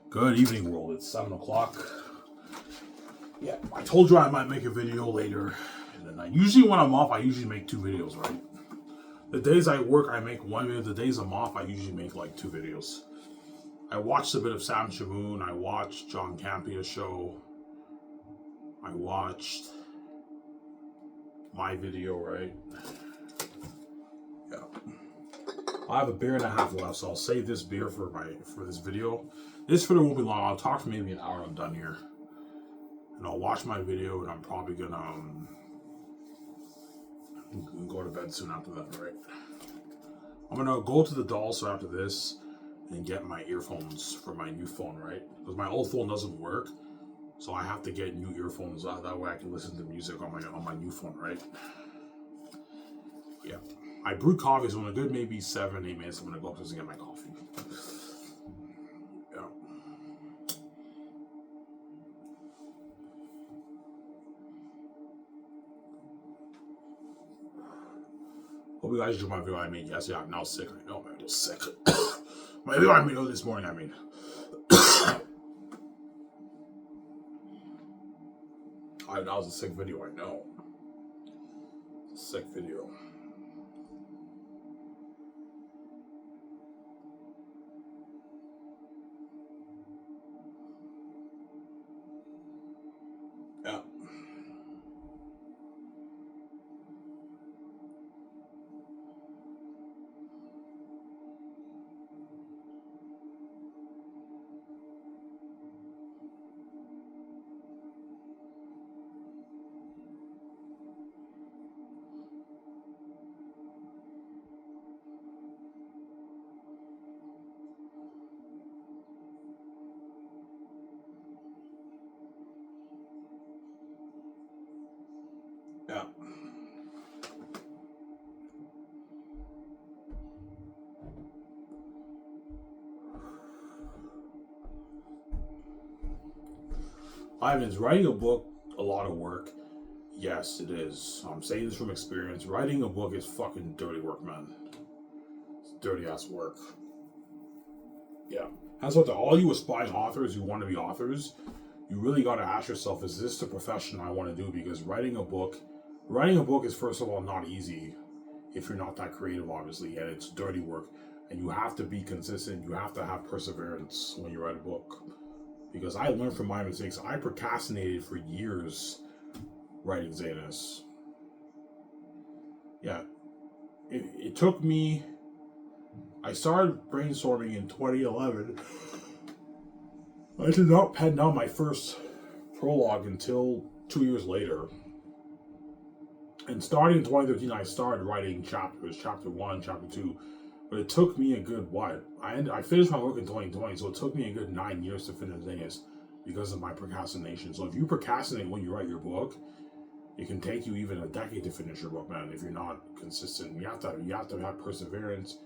Good evening, world. It's 7 o'clock. Yeah, I told you I might make a video later in the night. Usually when I'm off, I usually make 2 videos, right? The days I work, I make 1 video. The days I'm off, I usually make like 2 videos. I watched a bit of Sam Shaboon. I watched John Campia's show. I watched my video, right? Yeah. I have a beer and a half left, so I'll save this beer for this video. This video won't be long. I'll talk for maybe an hour. I'm done here, and I'll watch my video, and I'm probably gonna go to bed soon after that. Right? I'm gonna go to the doll store after this and get my earphones for my new phone, right? Because my old phone doesn't work, so I have to get new earphones. That way I can listen to music on my new phone, right? Yeah. I brewed coffee, so in a good maybe 7-8 minutes, I'm gonna go upstairs and get my coffee. Yeah. Hope you guys enjoyed my video I made yesterday. I'm now sick. I know, man. I'm just sick. My video I made this morning, I mean. That was a sick video, I know. Sick video. Yeah. Yeah. Ivan's writing a book, a lot of work. Yes, it is. I'm saying this from experience. Writing a book is fucking dirty work, man. It's dirty ass work. Yeah. That's what all you aspiring authors who want to be authors, you really got to ask yourself, is this the profession I want to do? Because writing a book is first of all not easy if you're not that creative, obviously, and it's dirty work. And you have to be consistent. You have to have perseverance when you write a book. Because I learned from my mistakes. I procrastinated for years writing Xanus. Yeah. It took me... I started brainstorming in 2011. I did not pen down my first prologue until 2 years later. And starting in 2013, I started writing chapters, chapter 1, chapter 2. But it took me a good, I finished my work in 2020, so it took me a good 9 years to finish Xanus because of my procrastination. So if you procrastinate when you write your book, it can take you even a decade to finish your book, man, if you're not consistent. You have to have perseverance.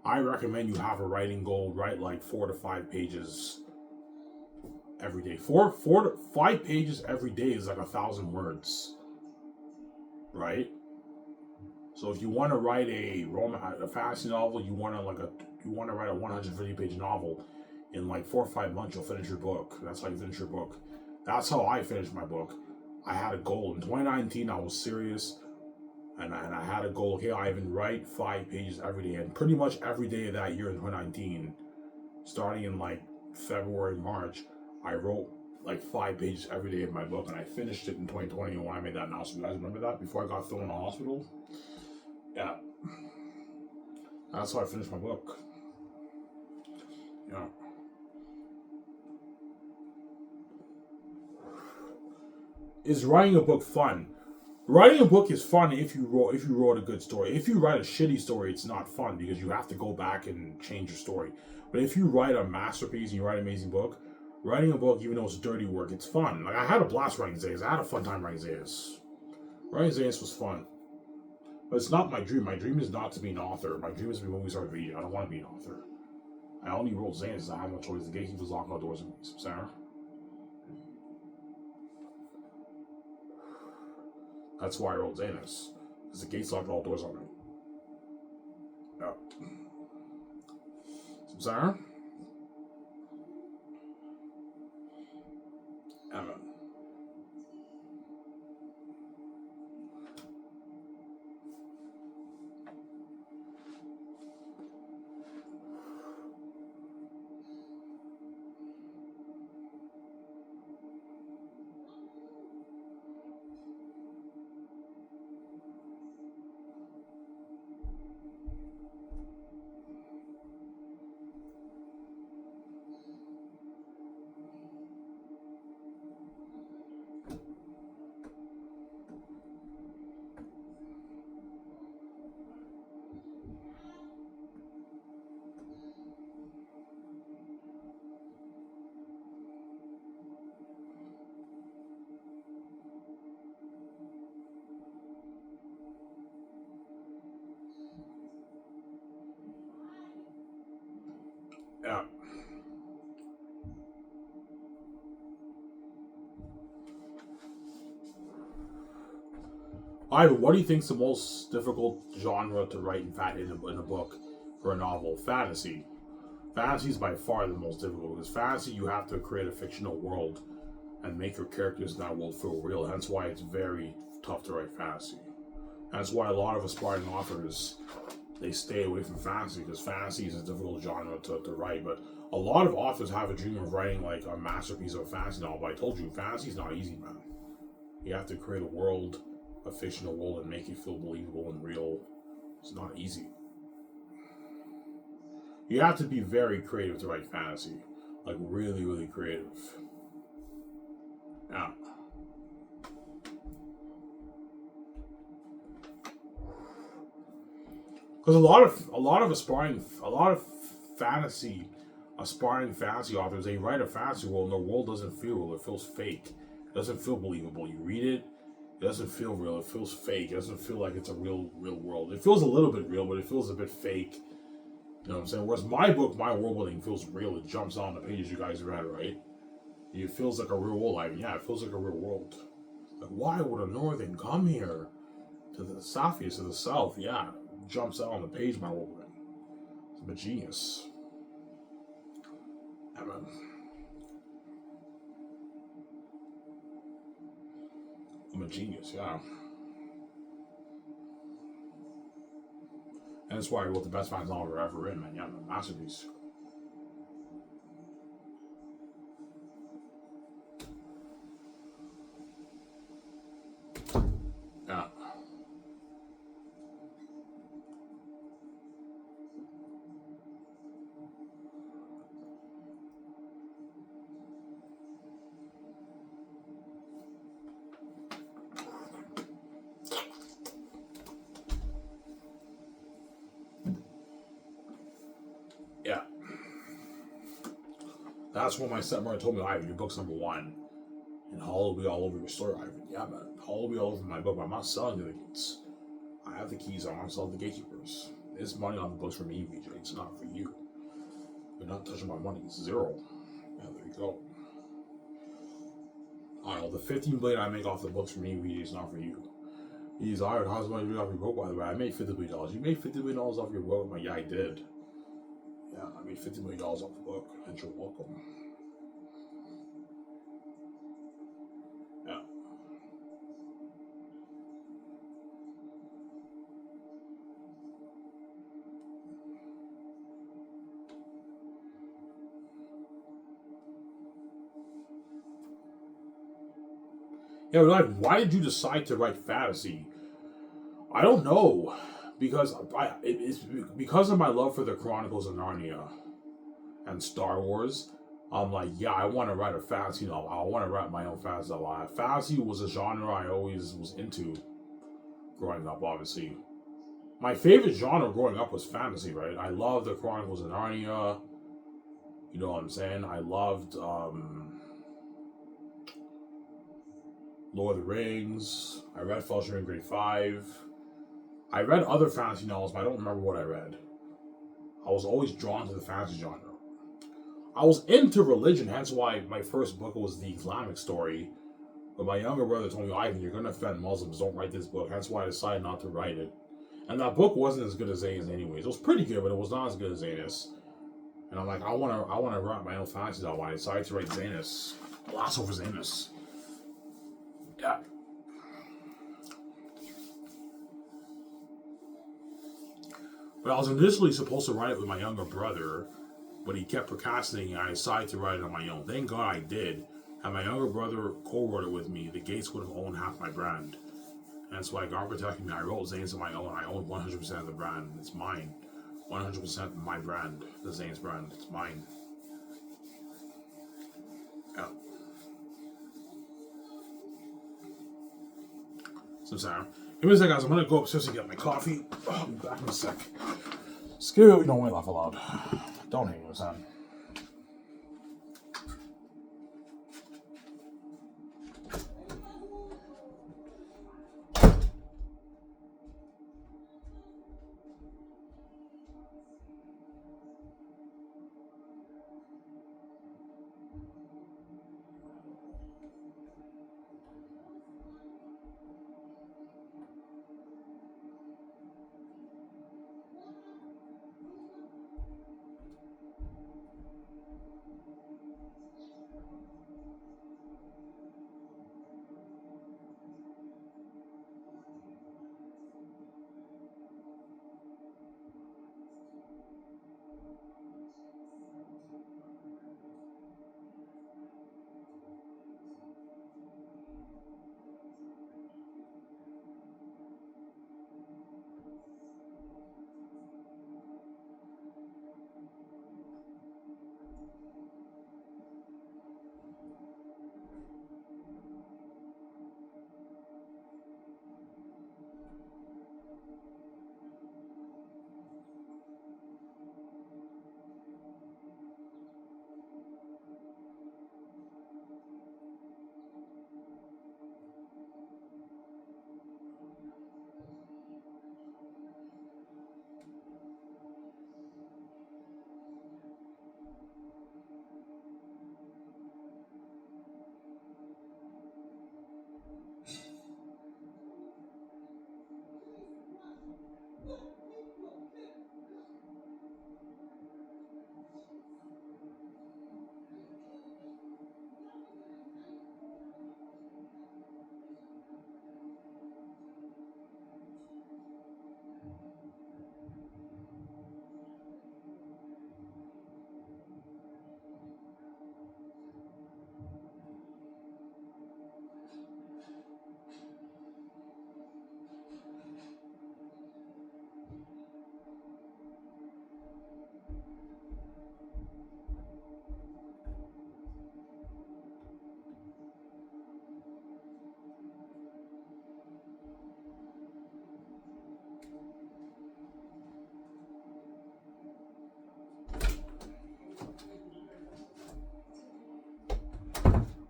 I recommend you have a writing goal, write like 4 to 5 pages every day. 4 to 5 pages every day is like 1,000 words, right? So if you want to write a fantasy novel, you want to write a 150-page novel in like 4 or 5 months, you'll finish your book. That's how you finish your book. That's how I finished my book. I had a goal in 2019. I was serious, and I had a goal. Okay, I even write 5 pages every day, and pretty much every day of that year in 2019, starting in like February, March, I wrote like 5 pages every day of my book, and I finished it in 2020 when I made that announcement. You guys remember that? Before I got thrown in the hospital? Yeah. That's how I finished my book. Yeah. Is writing a book fun? Writing a book is fun if you wrote a good story. If you write a shitty story, it's not fun because you have to go back and change your story. But if you write a masterpiece and you write an amazing book, writing a book, even though it's dirty work, it's fun. Like, I had a blast writing Xanus. I had a fun time writing Xanus. Writing Xanus was fun. But it's not my dream. My dream is not to be an author. My dream is to be a movie star video. I don't want to be an author. I only wrote Xanus. I have no choice. The gatekeepers lock all doors. Sarah. That's why I wrote Xanus. Because the gates locked all doors on me. Yeah. Sarah? Emma. Yeah. Ivan, what do you think's the most difficult genre to write in a book for a novel? Fantasy. Fantasy is by far the most difficult because fantasy you have to create a fictional world and make your characters in that world feel real. Hence why it's very tough to write fantasy. That's why a lot of aspiring authors they stay away from fantasy because fantasy is a difficult genre to write. But a lot of authors have a dream of writing like a masterpiece of a fantasy novel. But I told you, fantasy is not easy, man. You have to create a world, a fictional world, and make it feel believable and real. It's not easy. You have to be very creative to write fantasy, like really, really creative. Yeah. Because a lot of aspiring fantasy authors, they write a fantasy world and the world doesn't feel real. It feels fake. It doesn't feel believable. You read it, it doesn't feel real. It feels fake. It doesn't feel like it's a real world. It feels a little bit real, but it feels a bit fake. You know what I'm saying? Whereas my book, my world building feels real. It jumps on the pages you guys read, right? It feels like a real world. I mean, yeah, it feels like a real world. Like, why would a northern come here? To the southeast, to the south, yeah. Jumps out on the page, my world building. I'm a genius. I'm a genius, yeah. And that's why I wrote the best fantasy novel I've ever written, man. Yeah, I'm a masterpiece. Yeah. Yeah. That's when my stepmother told me, Ivan, your book's #1. And Hall will be all over your story, Ivan. Yeah, man. Hall will be all over my book, but I'm not selling the keys. I have the keys, I'm not selling the gatekeepers. This money on the books for me, VJ. It's not for you. You're not touching my money. It's 0. Yeah, there you go. I know, the 15 billion I make off the books for me, VJ, is not for you. He's hired. How's money made off your book, by the way? I made $50 million. You made $50 million off your book? I'm like, yeah, I did. Yeah, I made $50 million off the book, and you're welcome. Yeah. Yeah, but like, why did you decide to write fantasy? I don't know, because it's because of my love for the Chronicles of Narnia and Star Wars. I'm like, yeah, I want to write a fantasy novel. I want to write my own fantasy novel. Fantasy was a genre I always was into growing up, obviously. My favorite genre growing up was fantasy, right? I loved the Chronicles of Narnia. You know what I'm saying? I loved Lord of the Rings. I read Fellowship in Grade 5. I read other fantasy novels, but I don't remember what I read. I was always drawn to the fantasy genre. I was into religion, hence why my first book was the Islamic story. But my younger brother told me, Ivan, you're going to offend Muslims, don't write this book. Hence why I decided not to write it. And that book wasn't as good as Xanus anyways. It was pretty good, but it was not as good as Xanus. And I'm like, I want to write my own fantasy novel. I decided to write Xanus. Lasso for Xanus. Yeah. But I was initially supposed to write it with my younger brother, but he kept procrastinating, and I decided to write it on my own. Thank God I did. Had my younger brother co-wrote it with me, the Gates would have owned half my brand. And that's why God protected me. I wrote Zane's on my own. I own 100% of the brand. It's mine. 100% my brand. The Zane's brand. It's mine. Yeah. So sorry. Give me a sec, guys. I'm gonna go upstairs and get my coffee. I'll be back in a sec. Screw it. Don't want to laugh aloud. Don't hate me, son.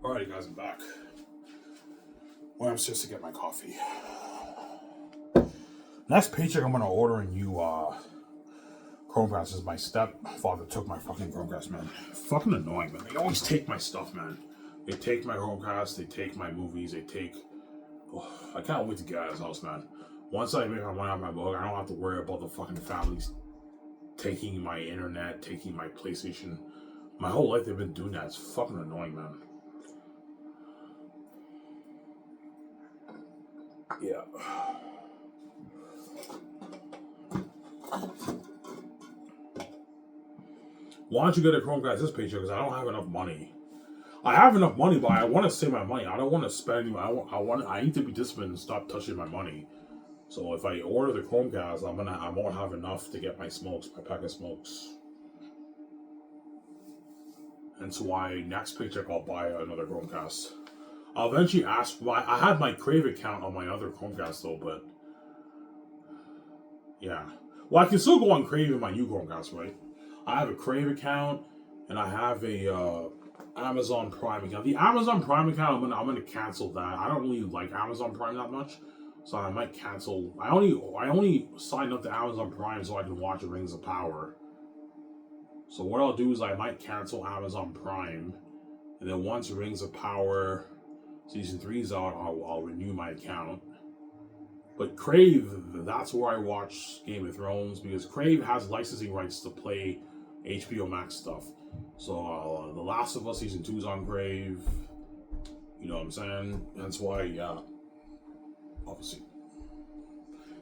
Alrighty, guys, I'm back. Well, I'm supposed to get my coffee. Next paycheck, I'm gonna order a new Chromecast. Is my stepfather took my fucking Chromecast, man. Fucking annoying, man. They always take my stuff, man. They take my Chromecast. They take my movies. They take. Oh, I can't wait to get out of this house, man. Once I make my money out of my book, I don't have to worry about the fucking families taking my internet, taking my PlayStation. My whole life they've been doing that. It's fucking annoying, man. Yeah. Why don't you get a Chromecast this paycheck? Because I don't have enough money. I have enough money, but I want to save my money. I don't want to spend any. I need to be disciplined and stop touching my money. So if I order the Chromecast, I won't have enough to get my smokes, my pack of smokes. And so next paycheck I'll buy another Chromecast. I'll eventually ask. I had my Crave account on my other Chromecast though, but yeah. Well, I can still go on Crave in my new Chromecast, right? I have a Crave account and I have a Amazon Prime account. The Amazon Prime account, I'm gonna cancel that. I don't really like Amazon Prime that much, so I might cancel. I only signed up to Amazon Prime so I can watch Rings of Power. So what I'll do is I might cancel Amazon Prime, and then once Rings of Power Season 3 is out, I'll renew my account. But Crave, that's where I watch Game of Thrones, because Crave has licensing rights to play HBO Max stuff. So The Last of Us season 2 is on Crave. You know what I'm saying? That's why, yeah. Obviously.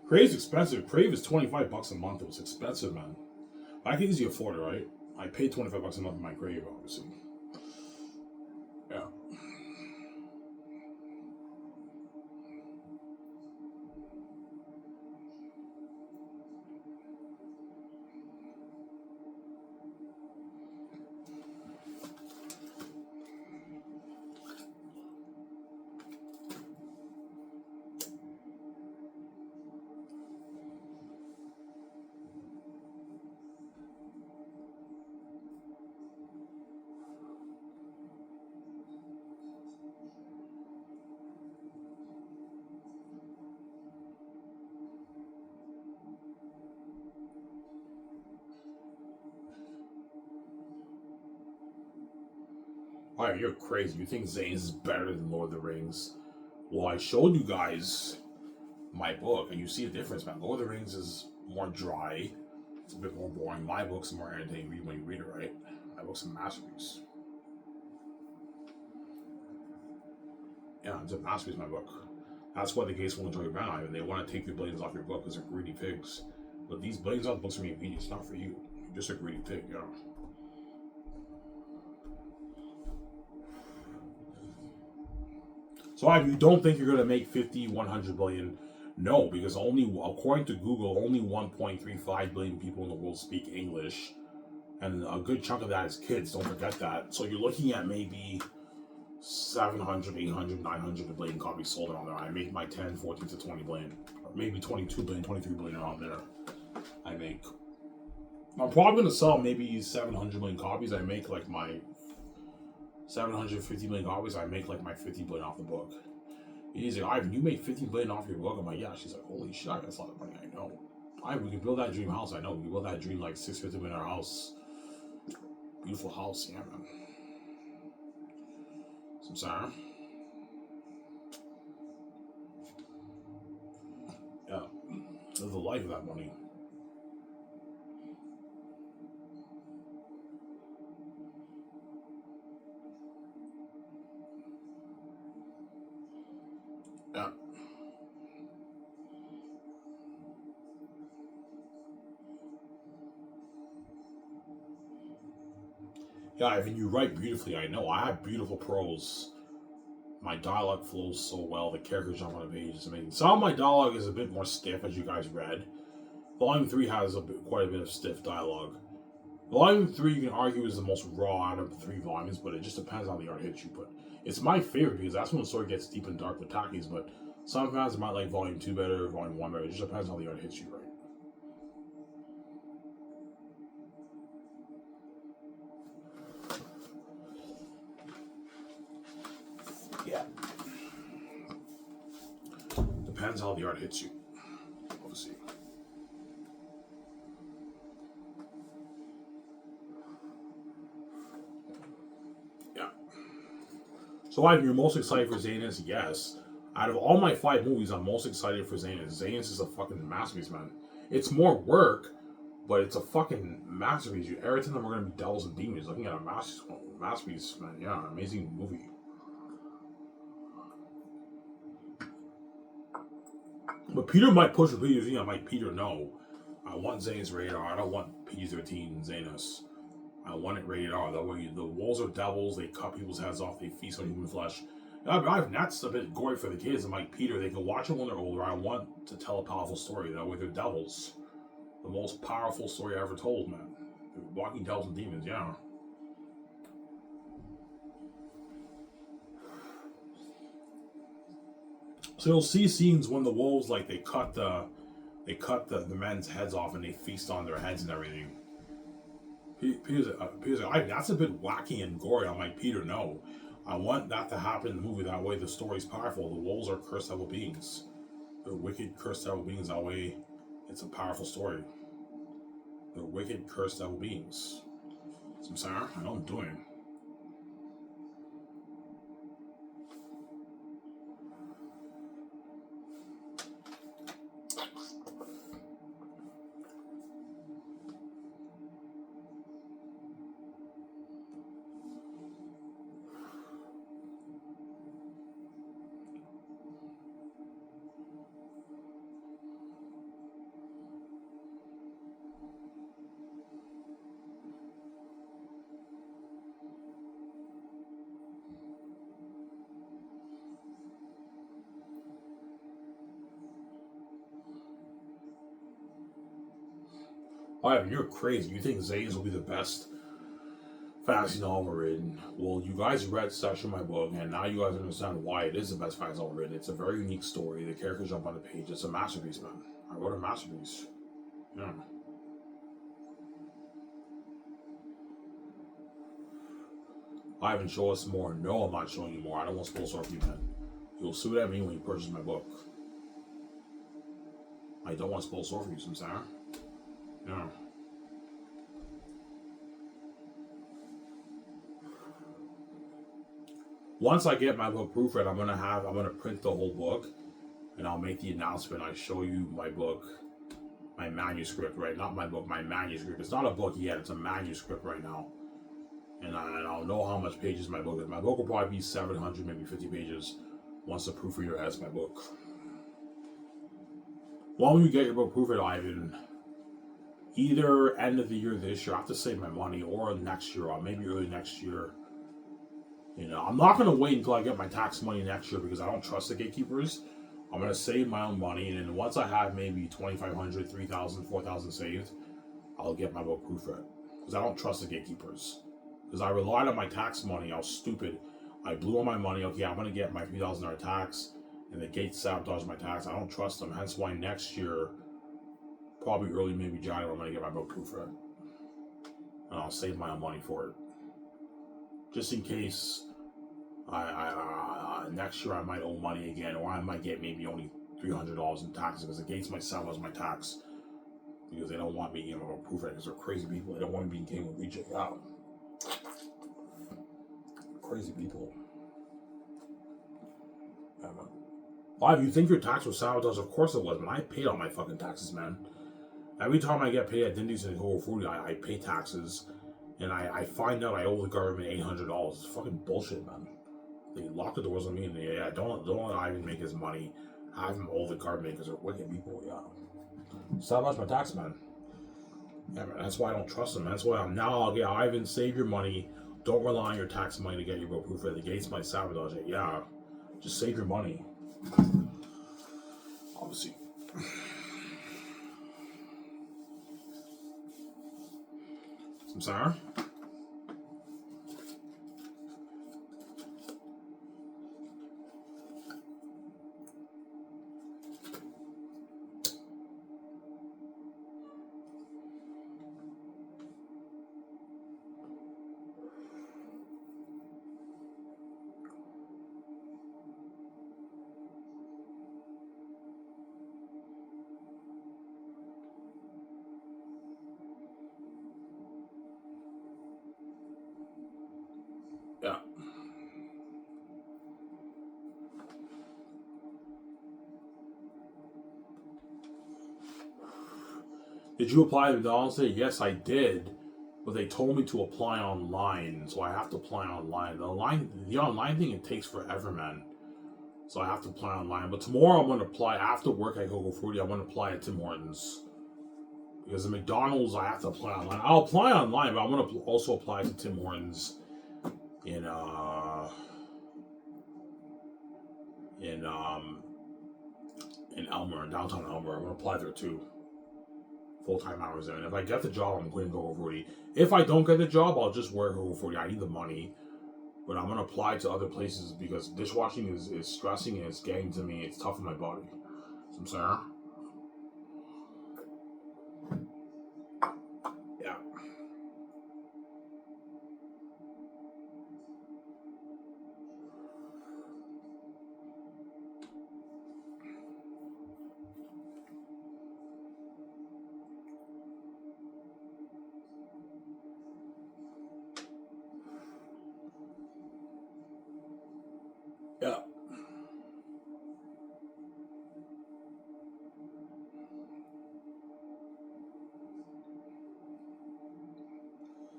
Crave's expensive. Crave is $25 a month. It was expensive, man. I can easily afford it, right? I paid $25 a month for my Crave, obviously. Yeah. Alright, you're crazy. You think Zane's is better than Lord of the Rings? Well, I showed you guys my book, and you see the difference, man. Lord of the Rings is more dry. It's a bit more boring. My book's more entertaining when you read it, right? My book's a masterpiece. Yeah, it's a masterpiece, my book. That's why the gates won't enjoy your banner, and they want to take the blades off your book because they're greedy pigs. But these blades off the books are me, it's not for you. You're just a greedy pig, you know. So if you don't think you're going to make 50, 100 billion, no, because only, according to Google, only 1.35 billion people in the world speak English. And a good chunk of that is kids, don't forget that. So you're looking at maybe 700, 800, 900 billion copies sold on there. I make my 10, 14 to 20 billion, or maybe 22 billion, 23 billion on there. I make. I'm probably going to sell maybe 700 million copies. I make like my 750 million copies. I make like my 50 billion off the book. He's like, Ivan, you made 50 billion off your book. I'm like, yeah. She's like, holy shit, that's a lot of money. I know. Ivan, we can build that dream house. I know. We can build that dream like $650 million house. Beautiful house, yeah, man. Some sorry. Yeah. Live the life of that money. Yeah. Yeah, Ivan, you write beautifully. I know. I have beautiful prose. My dialogue flows so well. The characters jump on a page. It's amazing. Some of my dialogue is a bit more stiff, as you guys read. Volume 3 has quite a bit of stiff dialogue. Volume 3, you can argue, is the most raw out of the 3 volumes, but it just depends on how the art hits you. But it's my favorite because that's when the story gets deep and dark with Takis. But sometimes I might like Volume 2 better, Volume 1 better. It just depends on how the art hits you, right? Yeah. Depends how the art hits you, obviously. Yeah. So, Ivan, you're most excited for Xanus? Yes. Out of all my 5 movies, I'm most excited for Xanus. Xanus is a fucking masterpiece, man. It's more work, but it's a fucking masterpiece. Every time we're gonna be devils and demons, looking at a masterpiece, man. Yeah, amazing movie. But Peter might push the PG-13. I'm like, Peter, no. I want Xanus rated R. I don't want PG-13 Xanus. I want it rated R. That way, the wolves are devils. They cut people's heads off. They feast on human flesh. That's a bit gory for the kids. I'm like, Peter, they can watch it when they're older. I want to tell a powerful story. That way, they're devils. The most powerful story I ever told, man. Walking devils and demons, yeah. So you'll see scenes when the wolves, like, they cut the men's heads off and they feast on their heads and everything. Peter's like, that's a bit wacky and gory. I'm like, Peter, no. I want that to happen in the movie. That way the story's powerful. The wolves are cursed evil beings. They're wicked, cursed evil beings. That way it's a powerful story. They're wicked, cursed evil beings. So I'm sorry, I know what I'm doing. Oh, you're crazy. You think Xanus will be the best fantasy novel written? Well, you guys read section of my book, and now you guys understand why it is the best fantasy novel written. It's a very unique story. The characters jump on the page. It's a masterpiece, man. I wrote a masterpiece. Yeah. Ivan, show us more. No, I'm not showing you more. I don't want to spoil story for you, man. You'll see what I mean when you purchase my book. I don't want to spoil story for you, Samsara. Yeah. Once I get my book proofread, I'm gonna print the whole book, and I'll make the announcement. I show you my book, my manuscript, right? Not my book, my manuscript. It's not a book yet. It's a manuscript right now, and I'll know how much pages my book is. My book will probably be 700, maybe 50 pages, once the proofreader has my book. When you get your book proofread, Ivan, either end of the year this year, I have to save my money, or next year, or maybe early next year. You know, I'm not going to wait until I get my tax money next year because I don't trust the gatekeepers. I'm going to save my own money, and then once I have maybe 2,500, 3,000, 4,000 saved, I'll get my book proofread. Because I don't trust the gatekeepers. Because I relied on my tax money. I was stupid. I blew all my money. Okay, I'm going to get my $3,000 tax, and the gate sabotaged my tax. I don't trust them. Hence why next year, probably early, maybe January, I'm going to get my book proofread. And I'll save my own money for it. Just in case next year I might owe money again, or I might get maybe only $300 in taxes because the gates might sabotage my tax because they don't want me to give them a proof because they're crazy people. They don't want me being king with VJ out. Crazy people. Yeah, man. Why, if you think your tax was sabotaged, of course it was, man. I paid all my fucking taxes, man. Every time I get paid at Dindy's and Whole Food, I pay taxes. And I find out I owe the government $800. It's fucking bullshit, man. They lock the doors on me, and don't let Ivan make his money. Have him owe the government because they're wicked people. Yeah, sabotage my tax, man. Yeah, man. That's why I don't trust them. That's why Ivan, save your money. Don't rely on your tax money to get your book proofread. The gates might sabotage it. Yeah, just save your money. Obviously. I'm sorry. Yeah. Did you apply to McDonald's today? Yes, I did. But they told me to apply online, so I have to apply online. The online thing, it takes forever, man. So I have to apply online. But tomorrow I'm going to apply after work at Coco Fruity. I'm going to apply at Tim Hortons. Because the McDonald's, I have to apply online. I'll apply online, but I'm going to also apply to Tim Hortons in Elmer, in downtown Elmer. I'm going to apply there too. Full-time hours there. And if I get the job, I'm going to go over 40. If I don't get the job, I'll just work over 40. I need the money. But I'm going to apply to other places because dishwashing is stressing and it's getting to me. It's tough on my body. So I'm sorry. Yeah. Yeah.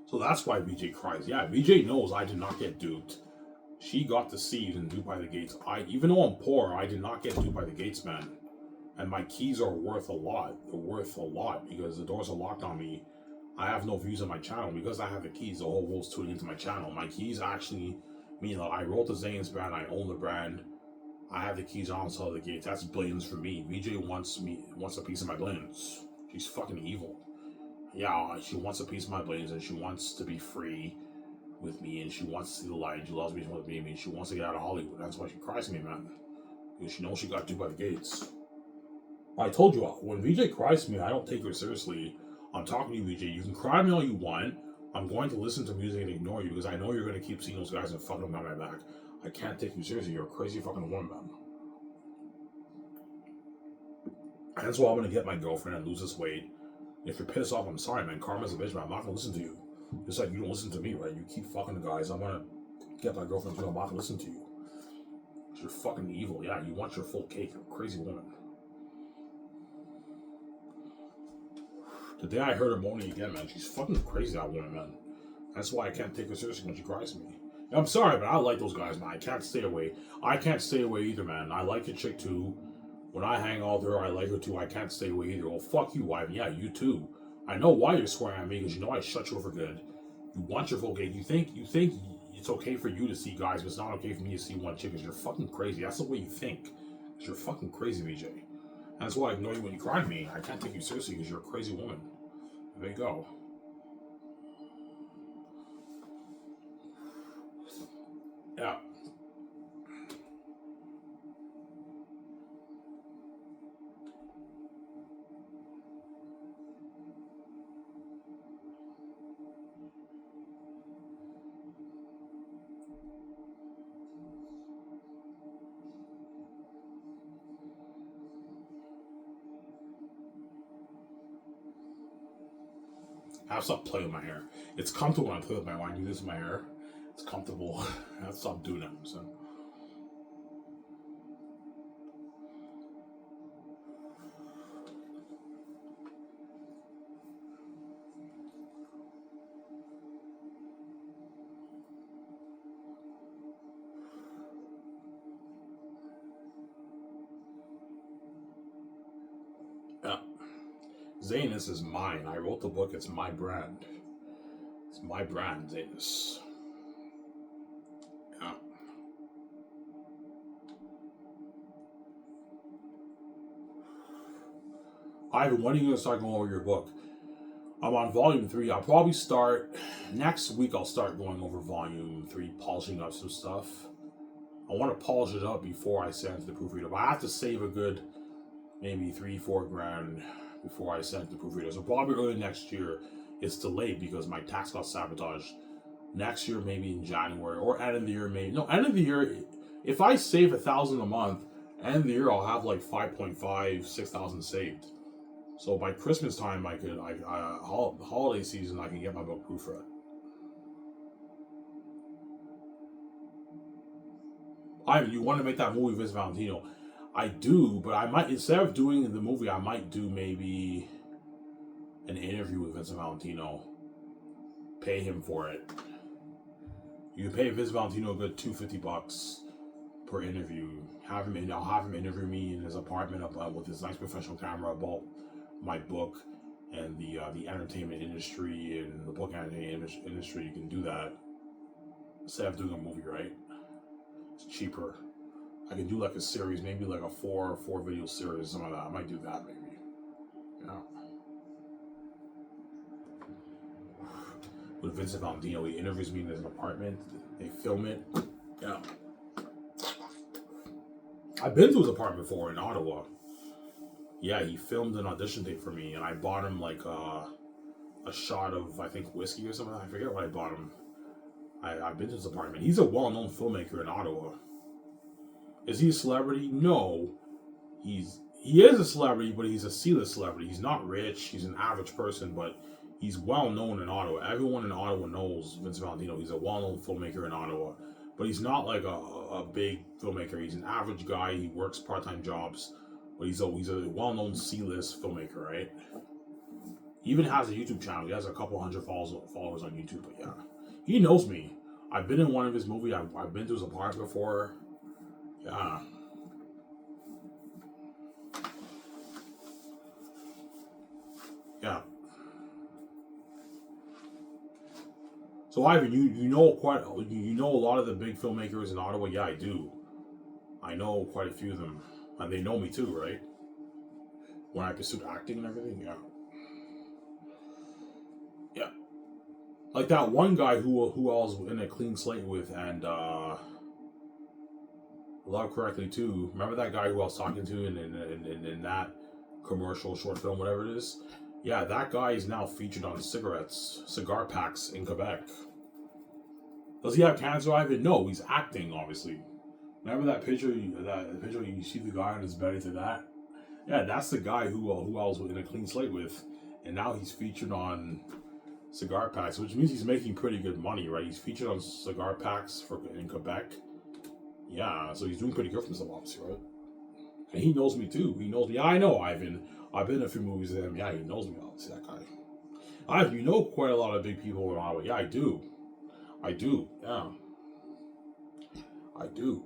So that's why VJ cries. Yeah, VJ knows I did not get duped. She got deceived and duped by the gates. Even though I'm poor, I did not get duped by the gates, man. And my keys are worth a lot. They're worth a lot because the doors are locked on me. I have no views on my channel. Because I have the keys, the whole world's tuning into my channel. My keys actually mean that I wrote the Xanus brand, I own the brand. I have the keys on sell the gates. That's billions for me. VJ wants a piece of my billions. She's fucking evil. yeah, she wants a piece of my brains and she wants to be free with me and she wants to see the light. She loves me, she wants to be me, and she wants to get out of Hollywood. That's why she cries to me, man. Because she knows she got duped by the gates. I told you, when VJ cries to me, I don't take her seriously. I'm talking to you, VJ. You can cry me all you want. I'm going to listen to music and ignore you because I know you're going to keep seeing those guys and fucking them behind my back. I can't take you seriously. You're a crazy fucking woman, man. And that's why I'm going to get my girlfriend and lose this weight. If you're pissed off, I'm sorry, man. Karma's a bitch, man. I'm not going to listen to you. Just like you don't listen to me, right? You keep fucking the guys. I'm going to get my girlfriend too. I'm not going to listen to you. You're fucking evil. Yeah, you want your full cake. You're a crazy woman. The day I heard her moaning again, man, she's fucking crazy, that woman, man. That's why I can't take her seriously when she cries to me. And I'm sorry, but I like those guys, man. I can't stay away. I can't stay away either, man. I like a chick too. When I hang out with her, I like her too. I can't stay away either. Well, fuck you, Ivan. Yeah, you too. I know why you're swearing at me, because you know I shut you over good. You want your full cake. You think it's okay for you to see guys, but it's not okay for me to see one chick, because you're fucking crazy. That's the way you think. Because you're fucking crazy, VJ. That's why I ignore you when you cry to me. I can't take you seriously because you're a crazy woman. There you go. Yeah. I have to stop playing with my hair. It's comfortable when I play with my hair. When I do this with my hair, it's comfortable. I have to stop doing it. So. Yeah. Xanus is mine. I wrote the book. It's my brand. It's my brand, Xanus. Yeah. Ivan, when are you going to start going over your book? I'm on volume 3. I'll probably start next week. I'll start going over volume 3, polishing up some stuff. I want to polish it up before I send it to the proofreader. But I have to save a good maybe $3-4 grand before I send it to the proofreader. So probably early next year. It's delayed because my tax got sabotaged. Next year, maybe in January, or end of the year, maybe. No, end of the year. If I save $1,000 a month, end of the year I'll have like 5,500-6,000 saved. So by Christmas time, I could, holiday season, I can get my book proofread. You want to make that movie, Vince Valentino? I do, but I might, instead of doing the movie, I might do maybe an interview with Vince Valentino. Pay him for it. You can pay Vince Valentino a good $250 per interview. I'll have him interview me in his apartment with his nice professional camera about my book and the entertainment industry and the book entertainment industry. You can do that instead of doing a movie, right? It's cheaper. I can do like a series, maybe like a four video series, something like that. I might do that maybe. Yeah. With Vincent Valentino, he interviews me in his apartment. They film it. Yeah. I've been to his apartment before in Ottawa. Yeah, he filmed an audition tape for me, and I bought him like a shot of, I think, whiskey or something. I forget what I bought him. I've been to his apartment. He's a well-known filmmaker in Ottawa. Is he a celebrity? No. He is a celebrity, but he's a C-list celebrity. He's not rich. He's an average person, but he's well-known in Ottawa. Everyone in Ottawa knows Vince Valentino. He's a well-known filmmaker in Ottawa. But he's not like a big filmmaker. He's an average guy. He works part-time jobs. But he's a well-known C-list filmmaker, right? He even has a YouTube channel. He has a couple hundred followers on YouTube, but yeah. He knows me. I've been in one of his movies. I've been to his apartment before. Yeah. Yeah. So Ivan, you know a lot of the big filmmakers in Ottawa. Yeah, I do. I know quite a few of them, and they know me too, right? When I pursued acting and everything, yeah. like that one guy who I was in a clean slate with, and love correctly too. Remember that guy who I was talking to in that commercial short film, whatever it is? Yeah, that guy is now featured on cigar packs in Quebec. Does he have cancer, Ivan? No, he's acting, obviously. Remember that picture? That picture you see the guy on his belly to that? Yeah, that's the guy who I was in a clean slate with, and now he's featured on cigar packs, which means he's making pretty good money, right? He's featured on cigar packs in Quebec. Yeah, so he's doing pretty good for himself, obviously, right? And he knows me too. He knows me. I know Ivan. I've been in a few movies with him. Yeah, he knows me, obviously, that guy. Ivan, you know quite a lot of big people in Ottawa. Yeah, I do. I do. Yeah. I do.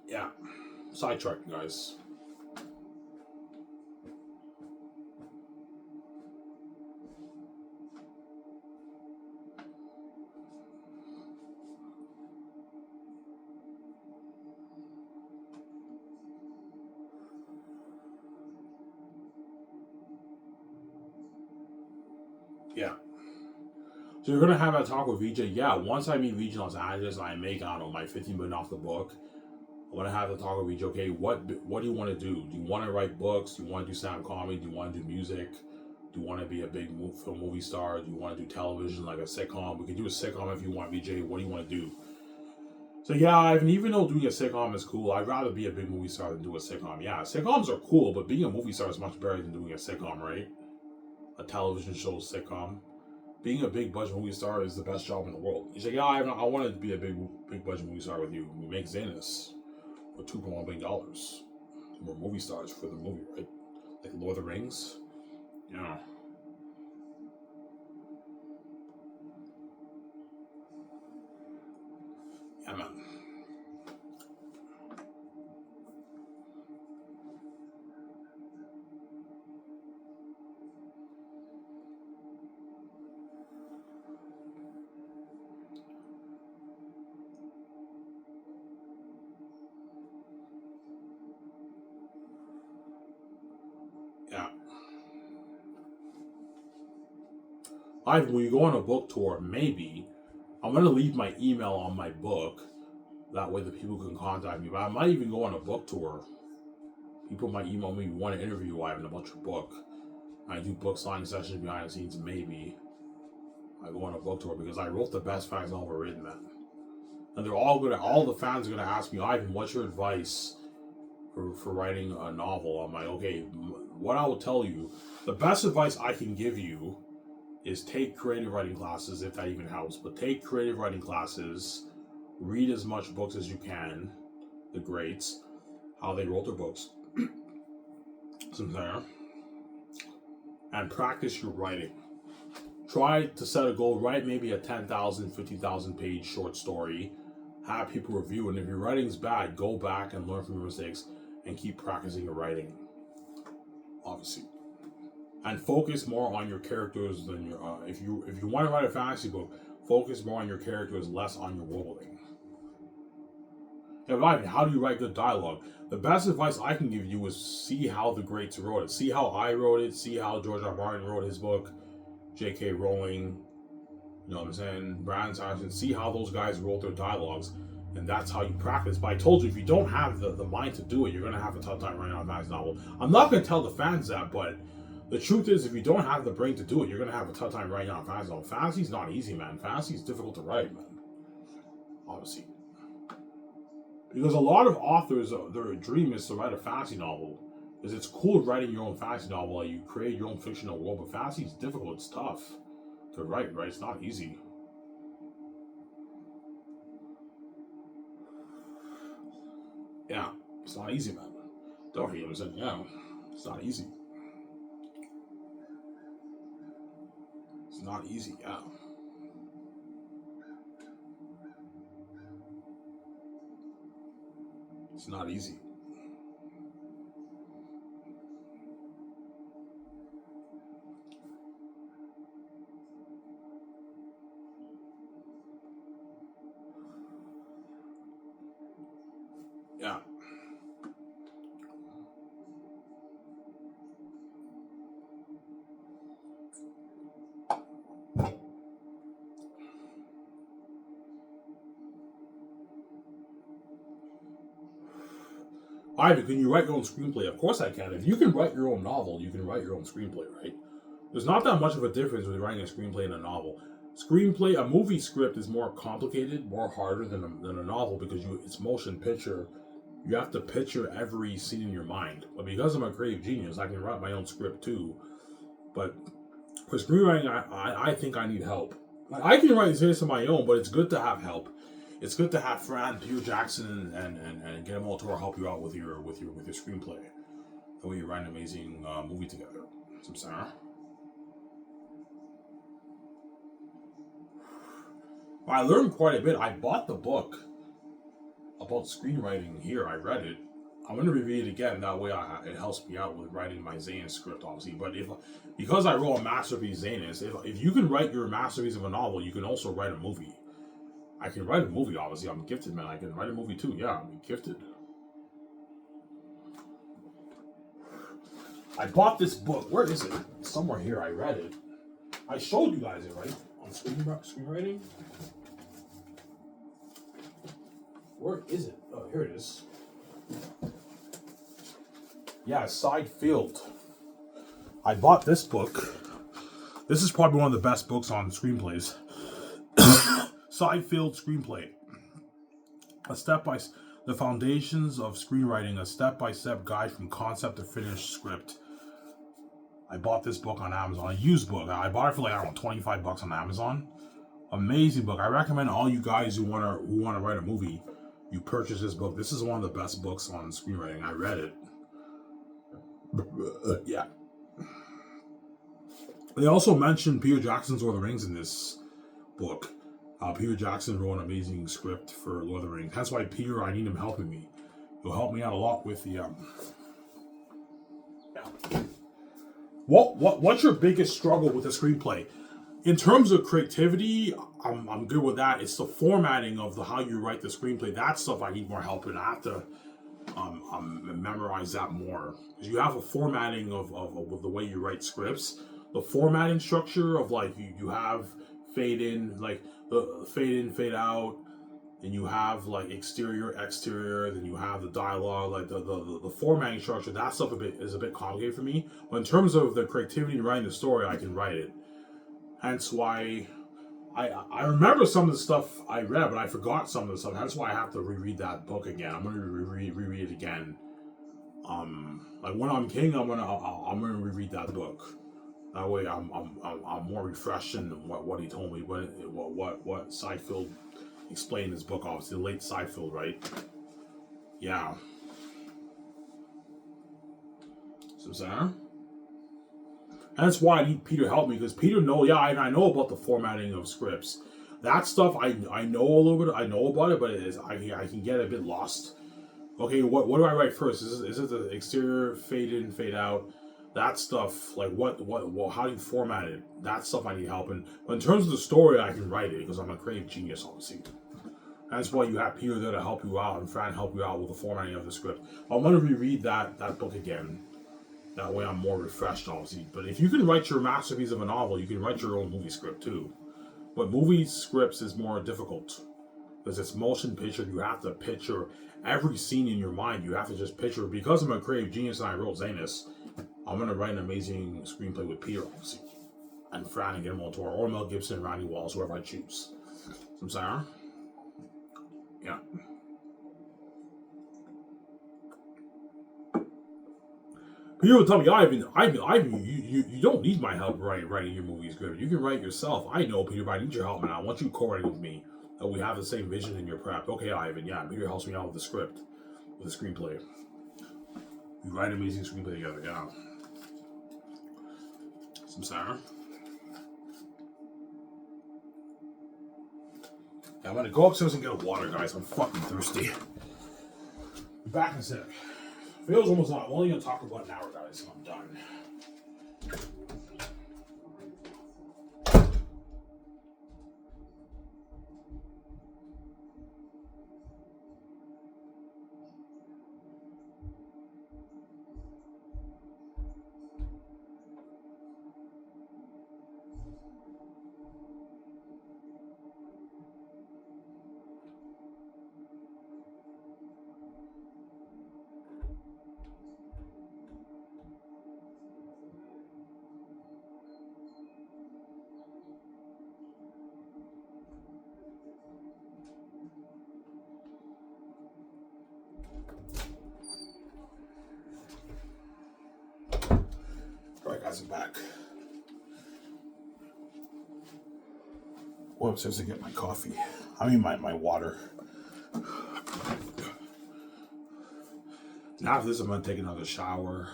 Yeah. Sidetrack, guys. Yeah. So you're gonna have a talk with VJ. Yeah, once I meet VJ in Los Angeles, I make, I don't know, my 15 million off the book. I want to have the talk with VJ. Okay, what do you want to do? Do you want to write books? Do you want to do stand-up comedy? Do you want to do music? Do you want to be a big film movie star? Do you want to do television, like a sitcom? We can do a sitcom if you want, VJ. What do you want to do? So yeah, even though doing a sitcom is cool, I'd rather be a big movie star than do a sitcom. Yeah, sitcoms are cool, but being a movie star is much better than doing a sitcom, right? A television show sitcom. Being a big budget movie star is the best job in the world. He's like, yeah, I wanted to be a big budget movie star with you. We make Xanus for $2.1 billion. We're movie stars for the movie, right? Like Lord of the Rings. Yeah. Yeah, man. Yeah. When you go on a book tour, maybe I'm gonna leave my email on my book. That way the people can contact me. But I might even go on a book tour. People might email me, want to interview Ivan about your book. I do book signing sessions behind the scenes, maybe. I go on a book tour because I wrote the best facts I've ever written, man. And all the fans are gonna ask me, Ivan, what's your advice for writing a novel? I'm like, okay, what I will tell you, the best advice I can give you is take creative writing classes, if that even helps. But take creative writing classes, read as much books as you can, the greats, how they wrote their books, and practice your writing. Try to set a goal, write maybe a 10,000, 50,000 page short story, have people review, and if your writing's bad, go back and learn from your mistakes and keep practicing your writing, obviously. And focus more on your characters than your, if you want to write a fantasy book, focus more on your characters, less on your world building. Yeah, how do you write good dialogue? The best advice I can give you is see how the greats wrote it. See how I wrote it. See how George R. Martin wrote his book. J.K. Rowling. You know what I'm saying? Brandon Sanderson. See how those guys wrote their dialogues. And that's how you practice. But I told you, if you don't have the mind to do it, you're going to have a tough time writing a fantasy novel. I'm not going to tell the fans that, but the truth is, if you don't have the brain to do it, you're going to have a tough time writing a fantasy novel. Fantasy's not easy, man. Fantasy is difficult to write, man. Obviously. Because a lot of authors, their dream is to write a fantasy novel. Because it's cool writing your own fantasy novel, like you create your own fictional world, but fantasy is difficult, it's tough to write, right? It's not easy. Yeah, it's not easy, man. Don't hear what I'm saying? Yeah, it's not easy. It's not easy, yeah. It's not easy. Yeah. Ivan, can you write your own screenplay? Of course I can. If you can write your own novel, you can write your own screenplay, right? There's not that much of a difference with writing a screenplay and a novel. Screenplay, a movie script is more complicated, more harder than a novel because it's motion picture. You have to picture every scene in your mind. But because I'm a creative genius, I can write my own script too. But for screenwriting, I think I need help. I can write this on my own, but it's good to have help. It's good to have Fran, Peter Jackson, and Guillermo del Toro help you out with your screenplay. That way you write an amazing movie together. Some Sarah. I learned quite a bit. I bought the book about screenwriting here. I read it. I'm going to review it again. That way it helps me out with writing my Xanus script, obviously. But because I wrote a masterpiece Xanus, if you can write your masterpiece of a novel, you can also write a movie. I can write a movie, obviously. I'm gifted, man. I can write a movie too. Yeah, I'm gifted. I bought this book. Where is it? Somewhere here. I read it. I showed you guys it, right? On screenwriting. Where is it? Oh, here it is. Yeah, Side Field. I bought this book. This is probably one of the best books on screenplays. Side Field Screenplay. The Foundations of Screenwriting, a step-by-step guide from concept to finished script. I bought this book on Amazon, a used book. I bought it for like, I don't know, $25 on Amazon. Amazing book. I recommend all you guys who wanna write a movie, you purchase this book. This is one of the best books on screenwriting. I read it. Yeah. They also mentioned Peter Jackson's Lord of the Rings in this book. Peter Jackson wrote an amazing script for Lord of the Rings. That's why Peter, I need him helping me. He'll help me out a lot with the yeah. What's your biggest struggle with a screenplay? In terms of creativity, I'm good with that. It's the formatting of how you write the screenplay. That stuff I need more help in. I have to memorize that more. Because you have a formatting of the way you write scripts. The formatting structure of like you have fade in, like the fade in, fade out, and you have like exterior, then you have the dialogue, like the formatting structure. That stuff is a bit complicated for me. But in terms of the creativity in writing the story, I can write it. Hence why I remember some of the stuff I read, but I forgot some of the stuff. That's why I have to reread that book again. I'm gonna reread it again. Like when I'm king, I'm gonna reread that book. That way, I'm more refreshed in what he told me. What Seinfeld explained in his book. Obviously, the late Seinfeld, right? Yeah. So Sarah. That's why I need Peter to help me, because Peter I know about the formatting of scripts. That stuff I know a little bit. I know about it, but I can get a bit lost. Okay, what do I write first? Is it the exterior, fade in, fade out? That stuff, like how do you format it? That stuff I need help in. But in terms of the story, I can write it because I'm a creative genius, obviously. That's why you have Peter there to help you out and Fran help you out with the formatting of the script. I'm gonna reread that book again. That way I'm more refreshed, obviously. But if you can write your masterpiece of a novel, you can write your own movie script too. But movie scripts is more difficult because it's motion picture. You have to picture every scene in your mind. You have to just picture. Because I'm a creative genius and I wrote Xanus, I'm gonna write an amazing screenplay with Peter, obviously, and Fran and Guillermo del Toro, or Mel Gibson, Randy Wallace, whoever I choose. Some Sarah. Yeah. People tell me, Ivan, you don't need my help writing your movie script. You can write yourself. I know, Peter, but I need your help, man. I want you co-writing with me. That we have the same vision in your prep. Okay, Ivan, yeah, Peter helps me out with the script, with the screenplay. We write an amazing screenplay together, yeah. Some Sarah. Yeah, I'm gonna go upstairs and get a water, guys. I'm fucking thirsty. Back in a sec. Video's almost done. I'm only gonna talk about an hour, guys, and I'm done. Alright, guys, I'm back. Well, upstairs to get my coffee. I mean, my water. Now after this, I'm gonna take another shower.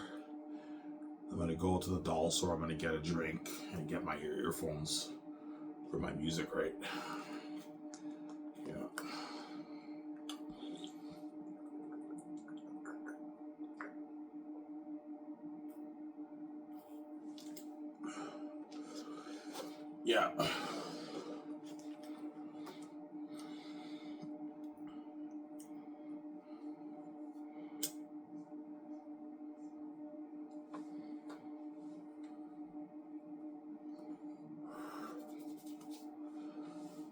I'm gonna go to the doll store. I'm gonna get a drink and get my earphones for my music, right? Yeah. Yeah.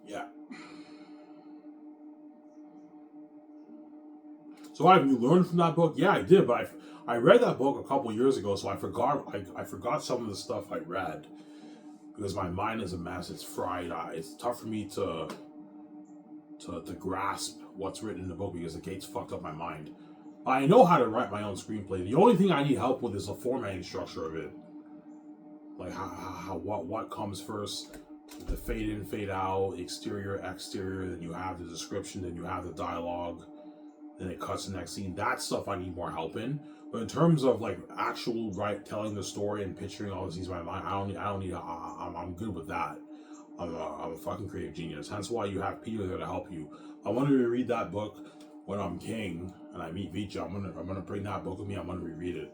Yeah. So have you learned from that book? Yeah, I did, but I read that book a couple years ago, so I forgot some of the stuff I read because my mind is a mess. It's fried. It's tough for me to grasp what's written in the book because the gate's fucked up my mind. I know how to write my own screenplay. The only thing I need help with is the formatting structure of it. Like what comes first, the fade in, fade out, exterior, exterior, then you have the description, then you have the dialogue, then it cuts the next scene. That stuff I need more help in. But in terms of like actual telling the story and picturing all the scenes in my mind, I don't need. I'm good with that. I'm a fucking creative genius. Hence why you have Peter there to help you. I want to reread that book when I'm king and I meet Vicha. I'm gonna bring that book with me. I'm gonna reread it,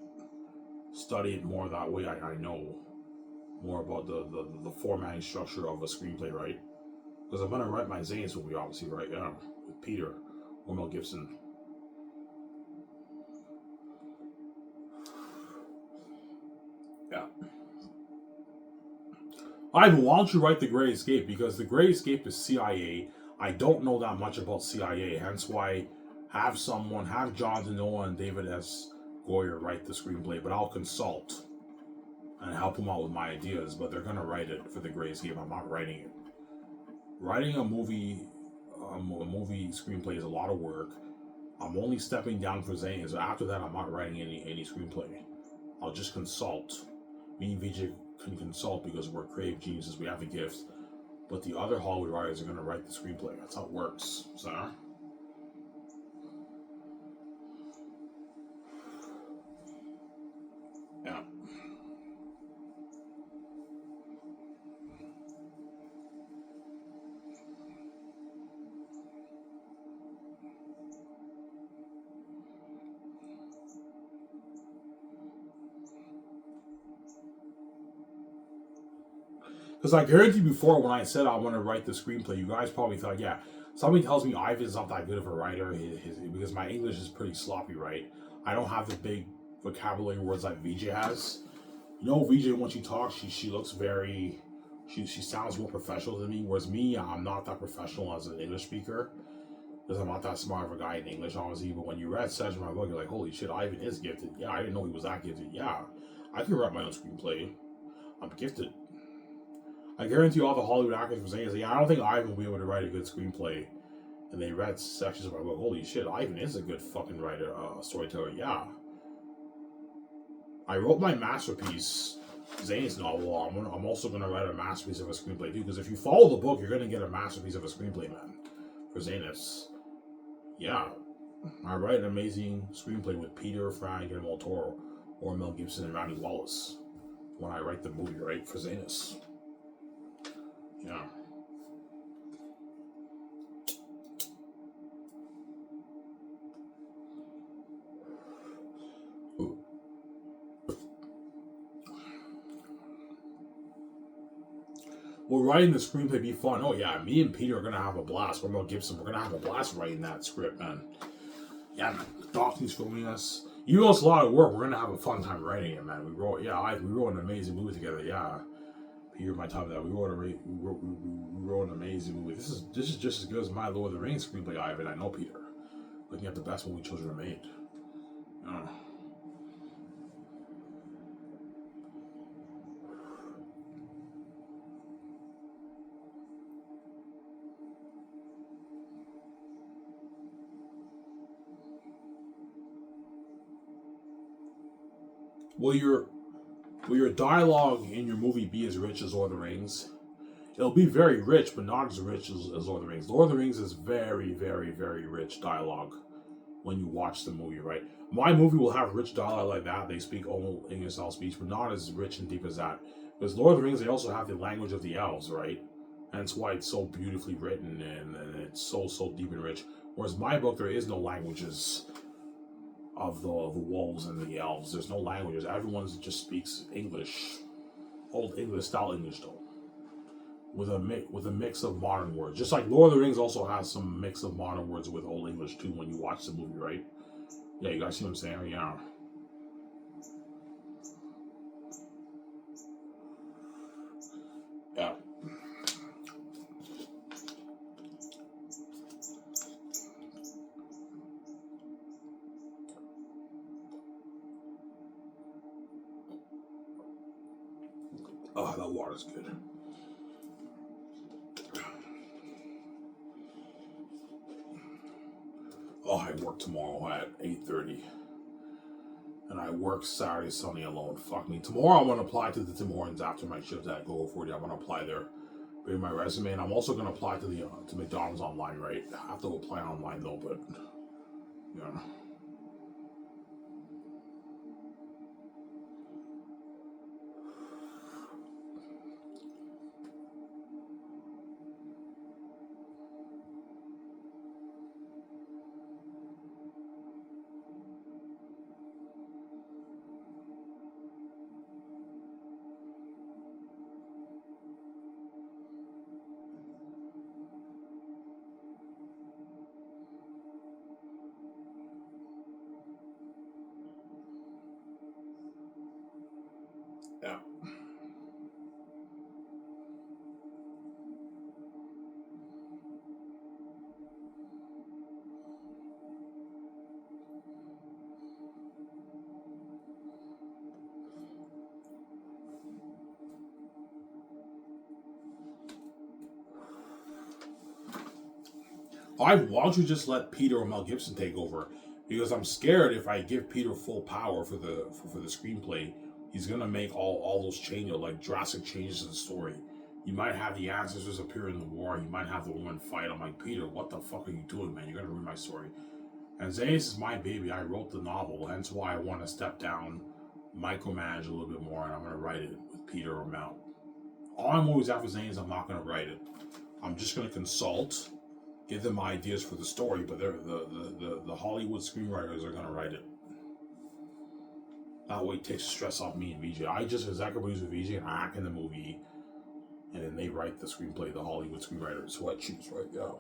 study it more. That way I know more about the formatting structure of a screenplay, right? Because I'm gonna write my Xanus movie, obviously, right? Yeah, with Peter or Mel Gibson. Yeah. Ivan, why don't you write The Great Escape? Because The Great Escape is CIA. I don't know that much about CIA, hence why have Jonathan Noah and David S. Goyer write the screenplay, but I'll consult and help them out with my ideas, but they're gonna write it for The Great Escape. I'm not writing it. Writing a movie screenplay is a lot of work. I'm only stepping down for Zane, so after that I'm not writing any screenplay. I'll just consult. Me and VJ can consult because we're creative geniuses, we have a gift. But the other Hollywood writers are gonna write the screenplay. That's how it works. So yeah. Because I guarantee before when I said I want to write the screenplay, you guys probably thought, yeah, somebody tells me Ivan's not that good of a writer because my English is pretty sloppy, right? I don't have the big vocabulary words like VJ has. You know, VJ when she talks, she looks very, she sounds more professional than me. Whereas me, I'm not that professional as an English speaker because I'm not that smart of a guy in English, obviously. But when you read such my book, you're like, holy shit, Ivan is gifted. Yeah, I didn't know he was that gifted. Yeah, I can write my own screenplay. I'm gifted. I guarantee all the Hollywood actors were saying, yeah, I don't think Ivan will be able to write a good screenplay. And they read sections of my book. Holy shit, Ivan is a good fucking writer, storyteller. Yeah. I wrote my masterpiece, Zane's novel. I'm also going to write a masterpiece of a screenplay too. Because if you follow the book, you're going to get a masterpiece of a screenplay, man. For Xanus. Yeah. I write an amazing screenplay with Peter, Frank, and Del Toro. Or Mel Gibson and Randy Wallace. When I write the movie, right? For Xanus. Yeah. Will writing the screenplay be fun? Oh yeah, me and Peter are gonna have a blast. Or Mel Gibson, we're gonna have a blast writing that script, man. Yeah, man. Doctor's filming us. Even though it's a lot of work, we're gonna have a fun time writing it, man. We wrote an amazing movie together. Yeah, Peter, my time that we wrote an amazing movie. This is just as good as my Lord of the Rings screenplay. I know Peter. Looking at the best movie children have made. Will your dialogue in your movie be as rich as Lord of the Rings? It'll be very rich, but not as rich as Lord of the Rings. Lord of the Rings is very, very, very rich dialogue when you watch the movie, right? My movie will have rich dialogue like that. They speak old English style speech, but not as rich and deep as that. Because Lord of the Rings, they also have the language of the elves, right? And that's why it's so beautifully written and it's so deep and rich. Whereas my book, there is no languages of the wolves and the elves. There's no languages. Everyone just speaks English, old English style English though, with a mix of modern words. Just like Lord of the Rings also has some mix of modern words with old English too when you watch the movie, right? Yeah, you guys see what I'm saying? Yeah. Yeah. Oh, that water's good. Oh, I work tomorrow at 8:30. And I work Saturday, Sunday alone. Fuck me. Tomorrow I'm going to apply to the Tim Hortons after my shift at Go 40. I'm going to apply there. Bring my resume. And I'm also going to apply to McDonald's online, right? I have to apply online though, but... Yeah. Yeah. Why don't you just let Peter or Mel Gibson take over? Because I'm scared if I give Peter full power for the screenplay, he's gonna make all those changes, like drastic changes in the story. You might have the ancestors appear in the war. You might have the woman fight. I'm like, Peter, what the fuck are you doing, man? You're gonna ruin my story. And Xanus is my baby. I wrote the novel, hence why I want to step down, micromanage a little bit more, and I'm gonna write it with Peter or Mel. All I'm always after Xanus, I'm not gonna write it. I'm just gonna consult, give them ideas for the story, but the Hollywood screenwriters are gonna write it. That way it takes stress off me and VJ. I just executive produce with VJ and I act in the movie, and then they write the screenplay, the Hollywood screenwriters, who I choose, right? Yeah.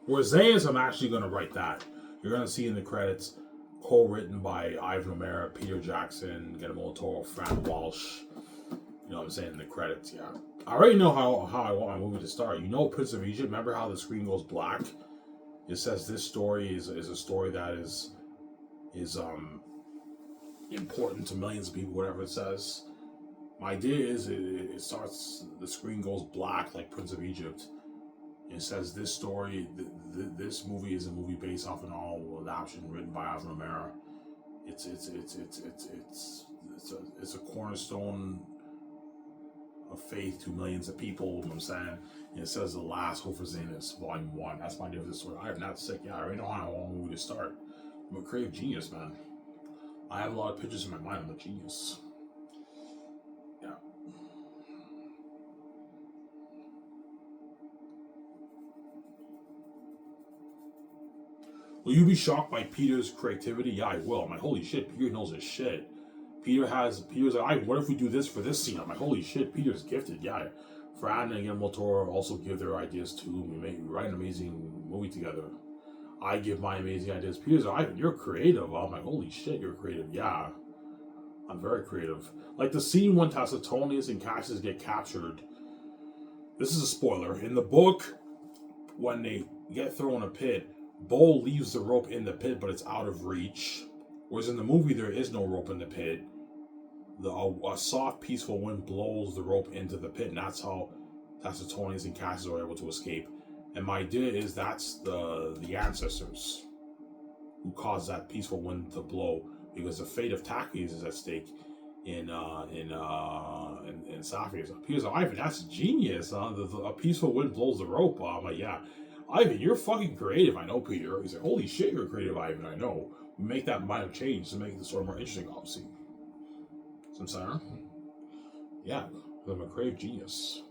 Whereas Xanus, I'm actually gonna write that. You're gonna see in the credits, co-written by Ivan Omara, Peter Jackson, Guillermo del Toro, Fran Walsh. You know what I'm saying? In the credits, yeah. I already know how I want my movie to start. You know Prince of Egypt? Remember how the screen goes black? It says this story is a story that is important to millions of people, whatever it says. My idea is it starts, the screen goes black like Prince of Egypt. It says this story, this movie is a movie based off an novel adaptation written by Ivan Omara. It's a cornerstone of faith to millions of people. You know what I'm saying? And it says the last hope for Xanus, Volume 1. That's my idea for this story. I am not sick. Yeah, I already know how I want a movie to start. I'm a creative genius, man. I have a lot of pictures in my mind. I'm a genius. Yeah. Will you be shocked by Peter's creativity? Yeah, I will. I'm like, holy shit, Peter knows his shit. Peter's like, what if we do this for this scene? I'm like, holy shit, Peter's gifted. Yeah, Fran and Guillermo del Toro also give their ideas too. We write an amazing movie together. I give my amazing ideas. Peter's like, Ivan, you're creative. I'm like, holy shit, you're creative. Yeah, I'm very creative. Like the scene when Tacitonius and Cassius get captured. This is a spoiler. In the book, when they get thrown in a pit, Bo leaves the rope in the pit, but it's out of reach. Whereas in the movie, there is no rope in the pit. A soft, peaceful wind blows the rope into the pit, and that's how Tacitonius and Cassius are able to escape. And my idea is that's the ancestors who caused that peaceful wind to blow, because the fate of Tacius is at stake in Sapphires. Peter's like, Ivan, that's genius. A peaceful wind blows the rope. I'm like, yeah, Ivan, you're fucking creative. I know, Peter. He's like, holy shit, you're creative, Ivan. I know. We make that minor change to make the story more interesting, obviously. Samsara? Yeah, I'm a creative genius.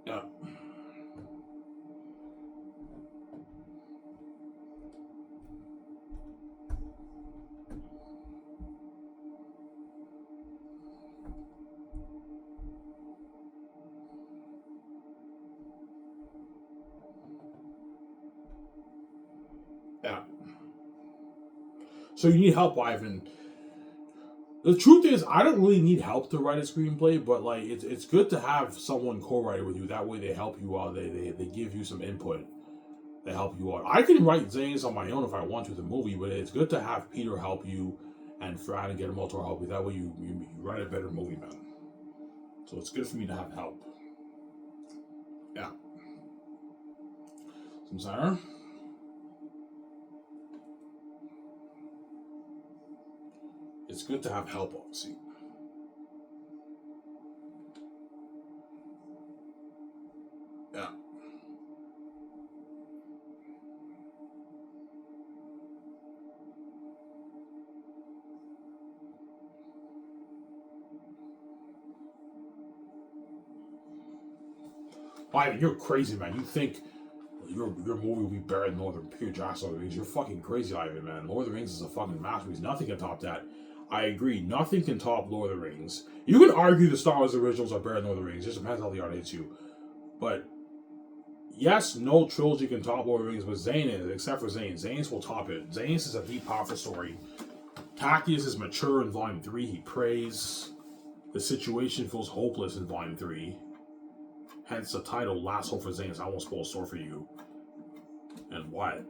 Yeah. Yeah. So you need help, Ivan. The truth is, I don't really need help to write a screenplay, but like it's good to have someone co-write it with you. That way, they help you out. They give you some input. They help you out. I can write Xanus on my own if I want to the movie, but it's good to have Peter help you and Fran and Guillermo to help you. That way, you write a better movie, man. So it's good for me to have help. Yeah. Samsara? It's good to have help, obviously. Yeah. Ivan, you're crazy, man. You think your movie will be better than Lord of the Rings? You're fucking crazy, Ivan, man. Lord of the Rings is a fucking masterpiece. Nothing can top that. I agree. Nothing can top Lord of the Rings. You can argue the Star Wars originals are better than Lord of the Rings. It just depends how the audience you. But yes, no trilogy can top Lord of the Rings, but Xanus, except for Xanus. Xanus will top it. Xanus is a deep, powerful story. Tacius is mature in Volume 3. He prays. The situation feels hopeless in Volume 3. Hence the title, Last Hope for Xanus. I won't spoil a story for you. And what?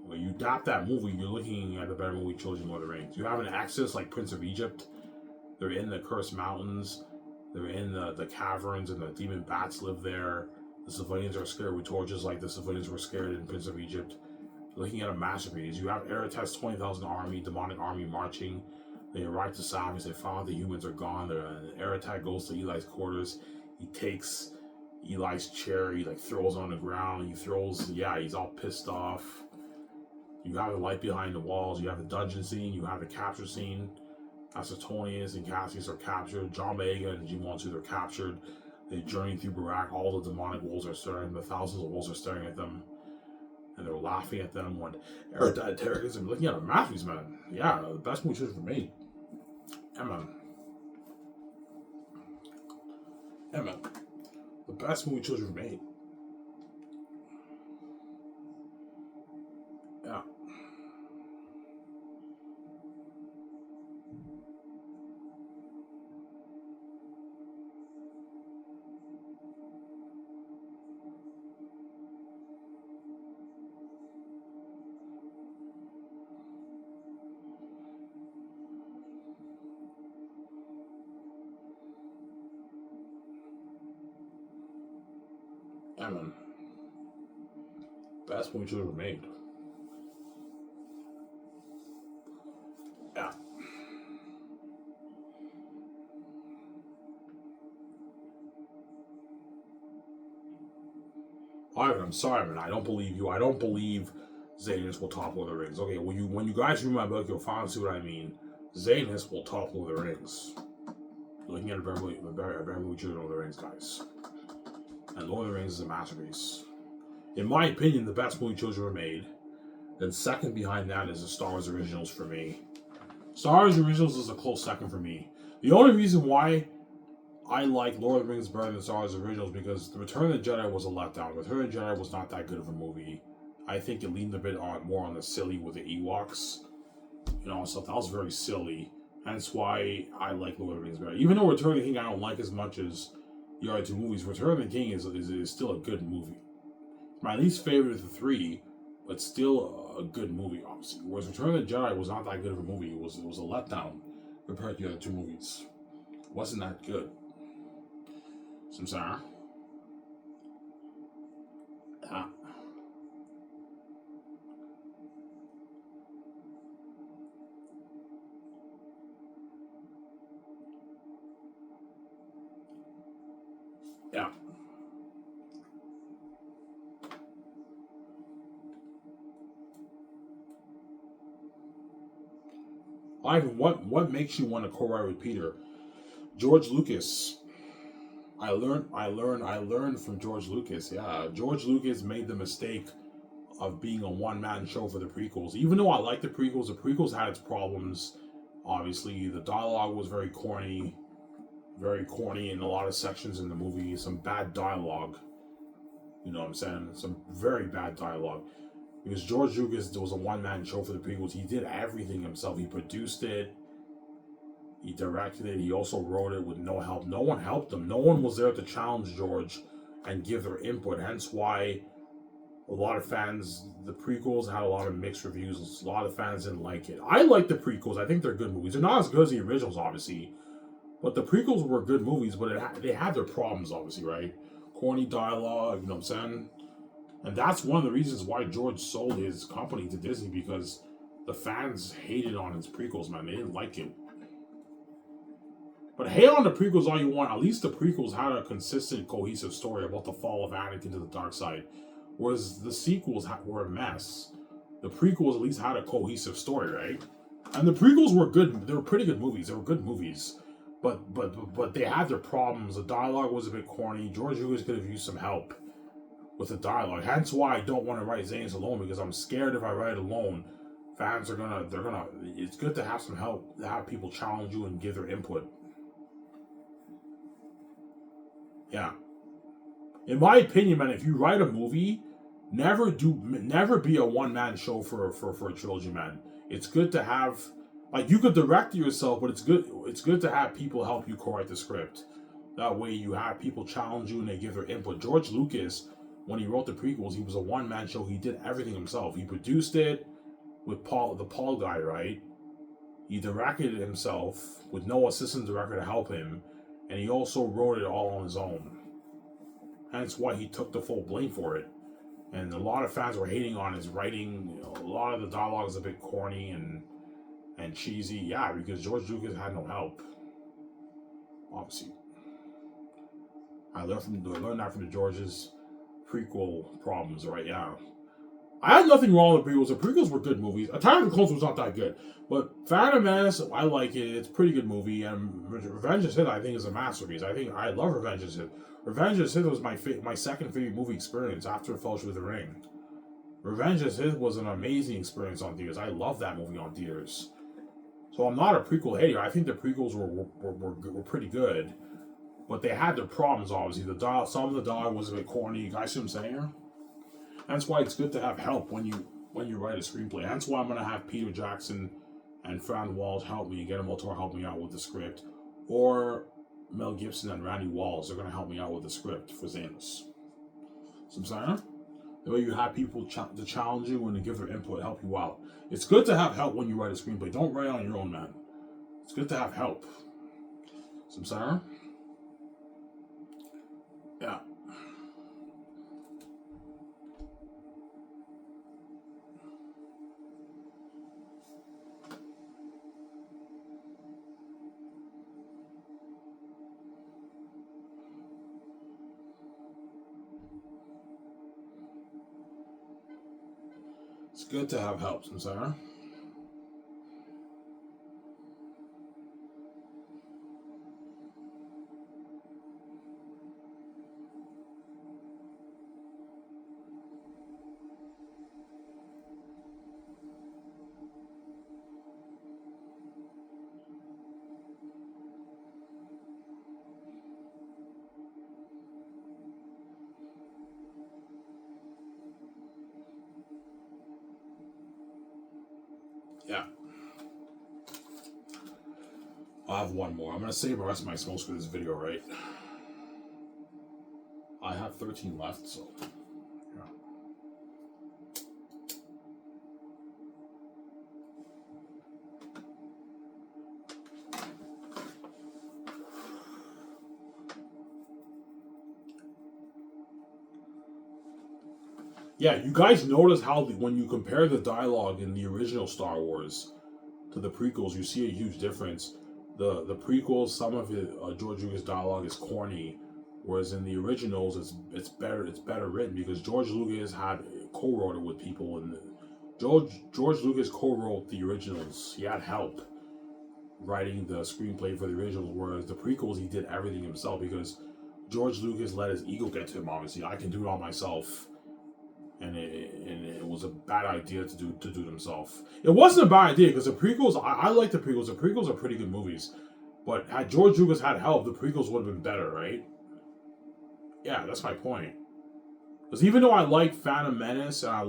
When you adapt that movie, you're looking at the better movie trilogy, Lord of the Rings. You have an Exodus like Prince of Egypt. They're in the Cursed Mountains. They're in the caverns, and the demon bats live there. The civilians are scared with torches like the civilians were scared in Prince of Egypt. You're looking at a masterpiece. You have Eretet's 20,000 army, demonic army marching. They arrive to Savage. They found the humans are gone. Eretet goes to Eli's quarters. He takes Eli's chair. He throws it on the ground. He's all pissed off. You have the light behind the walls. You have the dungeon scene. You have the capture scene. Tacitonius and Cassius are captured. John Boyega and Jim Tooth are captured. They journey through Barak. All the demonic wolves are staring. The thousands of wolves are staring at them. And they're laughing at them when Eretet interrogates them. Looking at a masterpiece, man. Yeah, the best movie ever made. Yeah, man. Yeah, man. The best movie ever made. Yeah. Yeah, man. Best movie ever made. Yeah. Ivan, I'm sorry, man. I don't believe you. I don't believe Xanus will top Lord of the Rings. Okay, when you guys read my book, you'll finally see what I mean. Xanus will top Lord of the Rings. Looking at a better movie than Lord of the Rings, guys. And Lord of the Rings is a masterpiece. In my opinion, the best movie trilogy ever made. Then second behind that is the Star Wars Originals for me. Star Wars Originals is a close second for me. The only reason why I like Lord of the Rings better than Star Wars Originals because The Return of the Jedi was a letdown. Return of the Jedi was not that good of a movie. I think it leaned a bit more on the silly with the Ewoks. Stuff that was very silly. Hence why I like Lord of the Rings better. Even though Return of the King I don't like as much as the other two movies, Return of the King is still a good movie. My least favorite of the three, but still a good movie, obviously. Whereas Return of the Jedi was not that good of a movie. It was a letdown compared to the other two movies. It wasn't that good. Samsara. Yeah. Yeah. Ivan, what makes you want to co-write with Peter? George Lucas. I learned from George Lucas. Yeah, George Lucas made the mistake of being a one-man show for the prequels. Even though I like the prequels had its problems. Obviously, the dialogue was very corny in a lot of sections in the movie. Some bad dialogue. You know what I'm saying? Some very bad dialogue. Because George Lucas was a one-man show for the prequels. He did everything himself. He produced it. He directed it. He also wrote it with no help. No one helped him. No one was there to challenge George and give their input. Hence why a lot of fans, the prequels had a lot of mixed reviews. A lot of fans didn't like it. I like the prequels. I think they're good movies. They're not as good as the originals, obviously. But the prequels were good movies, but they had their problems, obviously, right? Corny dialogue, you know what I'm saying? And that's one of the reasons why George sold his company to Disney, because the fans hated on his prequels, man. They didn't like it. But hate on the prequels all you want. At least the prequels had a consistent, cohesive story about the fall of Anakin to the dark side. Whereas the sequels were a mess. The prequels at least had a cohesive story, right? And the prequels were good. They were pretty good movies. They were good movies. But they had their problems. The dialogue was a bit corny. George Lucas could have used some help with the dialogue. Hence why I don't want to write Xanus alone, because I'm scared if I write alone, fans are gonna, it's good to have some help, to have people challenge you and give their input. Yeah. In my opinion, man, if you write a movie, never be a one-man show for a trilogy, man. It's good to have, like, you could direct it yourself, but it's good to have people help you co-write the script. That way you have people challenge you and they give their input. George Lucas, when he wrote the prequels, he was a one-man show. He did everything himself. He produced it with the Paul guy, right? He directed it himself with no assistant director to help him, and he also wrote it all on his own. Hence why he took the full blame for it. And a lot of fans were hating on his writing. A lot of the dialogue is a bit corny and cheesy. Yeah, because George Lucas had no help. Obviously, I learned that from the George's prequel problems, right? Yeah. I had nothing wrong with prequels. The prequels were good movies. Attack of the Clones was not that good. But Phantom Menace, I like it. It's a pretty good movie. And Revenge of the Sith, I think, is a masterpiece. I love Revenge of the Sith. Revenge of the Sith was my second favorite movie experience after Fellowship of the Ring. Revenge of the Sith was an amazing experience on theaters. I love that movie on theaters. So I'm not a prequel hater. I think the prequels were pretty good. But they had their problems, obviously. Some of the dialogue was a bit corny. You guys see what I'm saying here? That's why it's good to have help when you write a screenplay. That's why I'm going to have Peter Jackson and Fran Walsh help me, and get Del Toro help me out with the script. Or Mel Gibson and Randy Walsh are going to help me out with the script for Xanus. So I'm saying? The way you have people to challenge you and to give their input, help you out. It's good to have help when you write a screenplay. Don't write on your own, man. It's good to have help. So I'm saying? Yeah. It's good to have help, Sarah. Yeah. I'll have one more. I'm going to save the rest of my smokes for this video, right? I have 13 left, so... Yeah. Yeah, you guys notice how when you compare the dialogue in the original Star Wars to the prequels, you see a huge difference. The prequels, some of it, George Lucas' dialogue is corny, whereas in the originals, it's better written because George Lucas had co-wrote it with people, and George Lucas co-wrote the originals. He had help writing the screenplay for the originals, whereas the prequels he did everything himself because George Lucas let his ego get to him. Obviously, I can do it all myself. And it was a bad idea to do it himself. It wasn't a bad idea because the prequels, I like the prequels. The prequels are pretty good movies, but had George Lucas had help, the prequels would have been better, right? Yeah, that's my point. Because even though I like Phantom Menace and I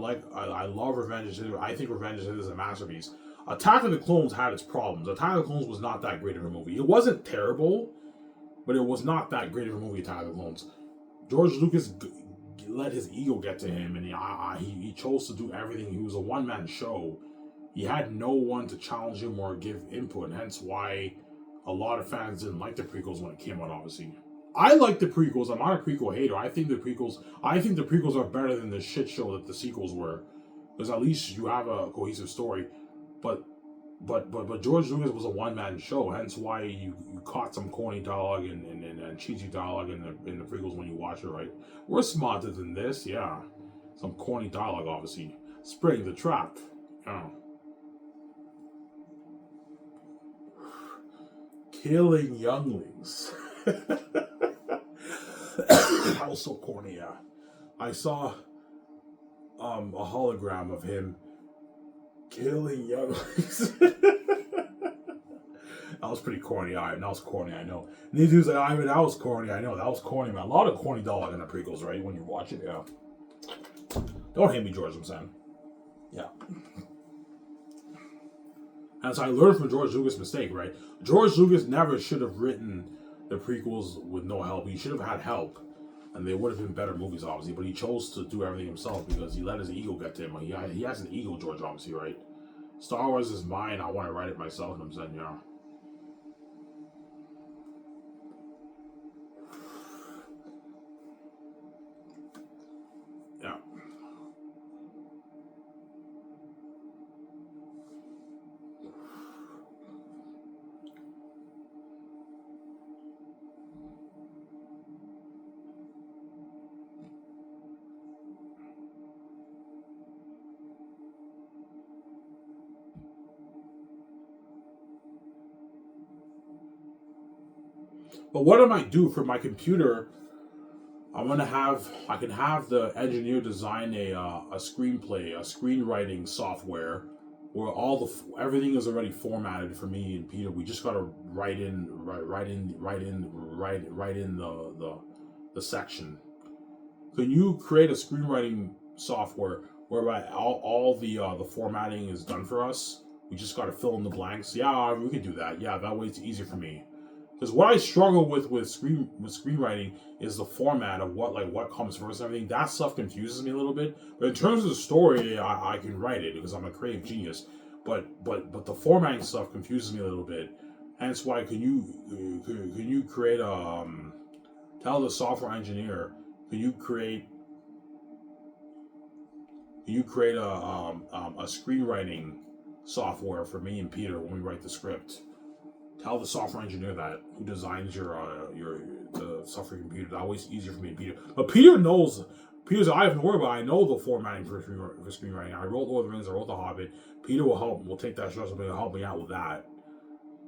love Revenge of the Sith, I think Revenge of the Sith is a masterpiece. Attack of the Clones had its problems. Attack of the Clones was not that great of a movie. It wasn't terrible, but it was not that great of a movie. Attack of the Clones. George Lucas let his ego get to him, and he chose to do everything. He was a one-man show. He had no one to challenge him or give input, hence why a lot of fans didn't like the prequels when it came out, obviously. I like the prequels. I'm not a prequel hater. I think the prequels are better than the shit show that the sequels were. Because at least you have a cohesive story. But George Lucas was a one-man show, hence why you caught some corny dialogue and cheesy dialogue in the prequels when you watch it, right? We're smarter than this, yeah. Some corny dialogue, obviously. Spring the trap, yeah. Killing younglings. That was so corny, yeah. I saw a hologram of him killing younglings. That was pretty corny. That was corny, I know. And these dudes like, I mean, that was corny, I know. That was corny, man. A lot of corny dialogue in the prequels, right? When you watch it, yeah. Don't hate me, George, I'm saying. Yeah. And so I learned from George Lucas' mistake, right? George Lucas never should have written the prequels with no help. He should have had help. And they would have been better movies, obviously. But he chose to do everything himself because he let his ego get to him. He has an ego, George, obviously, right? Star Wars is mine. I want to write it myself. And I'm saying, yeah. Yeah. But what I might do for my computer, I can have the engineer design a screenplay, a screenwriting software where everything is already formatted for me and Peter. We just gotta write in the section. Can you create a screenwriting software whereby all the formatting is done for us? We just gotta fill in the blanks. Yeah, we can do that. Yeah, that way it's easier for me. Because what I struggle with screenwriting is the format of what comes first and everything. That stuff confuses me a little bit. But in terms of the story, I can write it because I'm a creative genius. But the formatting stuff confuses me a little bit. Hence why can you create tell the software engineer, can you create a screenwriting software for me and Peter when we write the script? Tell the software engineer that who designs the software computer. That way it's easier for me and Peter. But Peter knows Peter's I have to worry about. I know the formatting for screenwriting. I wrote Lord of the Rings. I wrote The Hobbit. Peter will help. Will take that stress and help me out with that.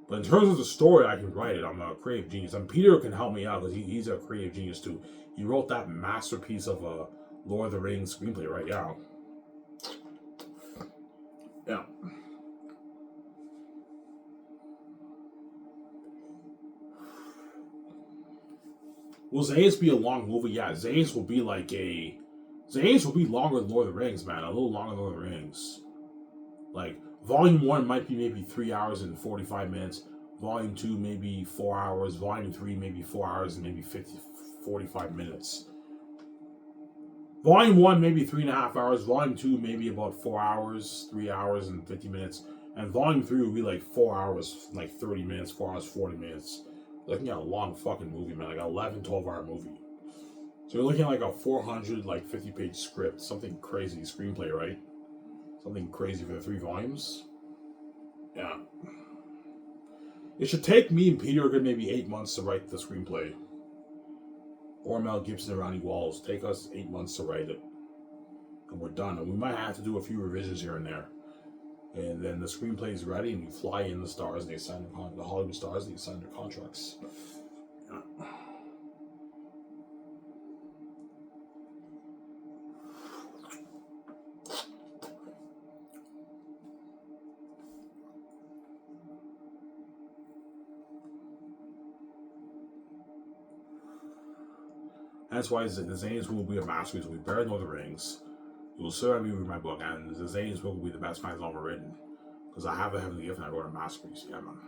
But in terms of the story, I can write it. I'm a creative genius. And Peter can help me out because he's a creative genius too. He wrote that masterpiece of a Lord of the Rings screenplay, right? Yeah. Yeah. Will Xanus be a long movie? Yeah, Xanus will be longer than Lord of the Rings, man. A little longer than Lord of the Rings. Like, Volume 1 might be maybe 3 hours and 45 minutes. Volume 2 maybe 4 hours. Volume 3 maybe 4 hours and maybe 45 minutes. Volume 1 maybe 3.5 hours. Volume 2 maybe about 4 hours, 3 hours and 50 minutes. And Volume 3 will be like 4 hours, like 30 minutes, 4 hours, 40 minutes. Looking at a long fucking movie, man. Like an 11, 12-hour movie. So you're looking at like a 400, like 50-page script. Something crazy. Screenplay, right? Something crazy for the 3 volumes. Yeah. It should take me and Peter good maybe 8 months to write the screenplay. Or Mel Gibson and Ronnie Walls. Take us 8 months to write it. And we're done. And we might have to do a few revisions here and there. And then the screenplay is ready and you fly in the stars and they sign the Hollywood stars and they sign their contracts. Yeah. That's why the Xanus will be a masterpiece. It will be better than Lord of the Rings. It will serve me with my book, and the Xanus book will be the best fantasy novel written. Because I have the Heavenly Gift and I wrote a masterpiece. Yeah, man.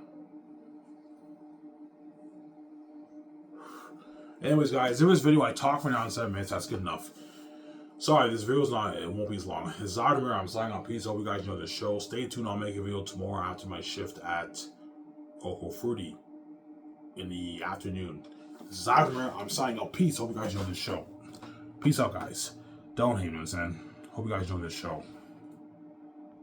Anyways, guys, in this video, I talked for now in 7 minutes. That's good enough. Sorry, this video's it won't be as long. It's Zadimir. I'm signing off. Peace. Hope you guys enjoy the show. Stay tuned. I'll make a video tomorrow after my shift at Coco Fruity in the afternoon. Zadimir. I'm signing off. Peace. Hope you guys enjoy this show. Peace out, guys. Don't hate me, man. Hope you guys enjoy this show.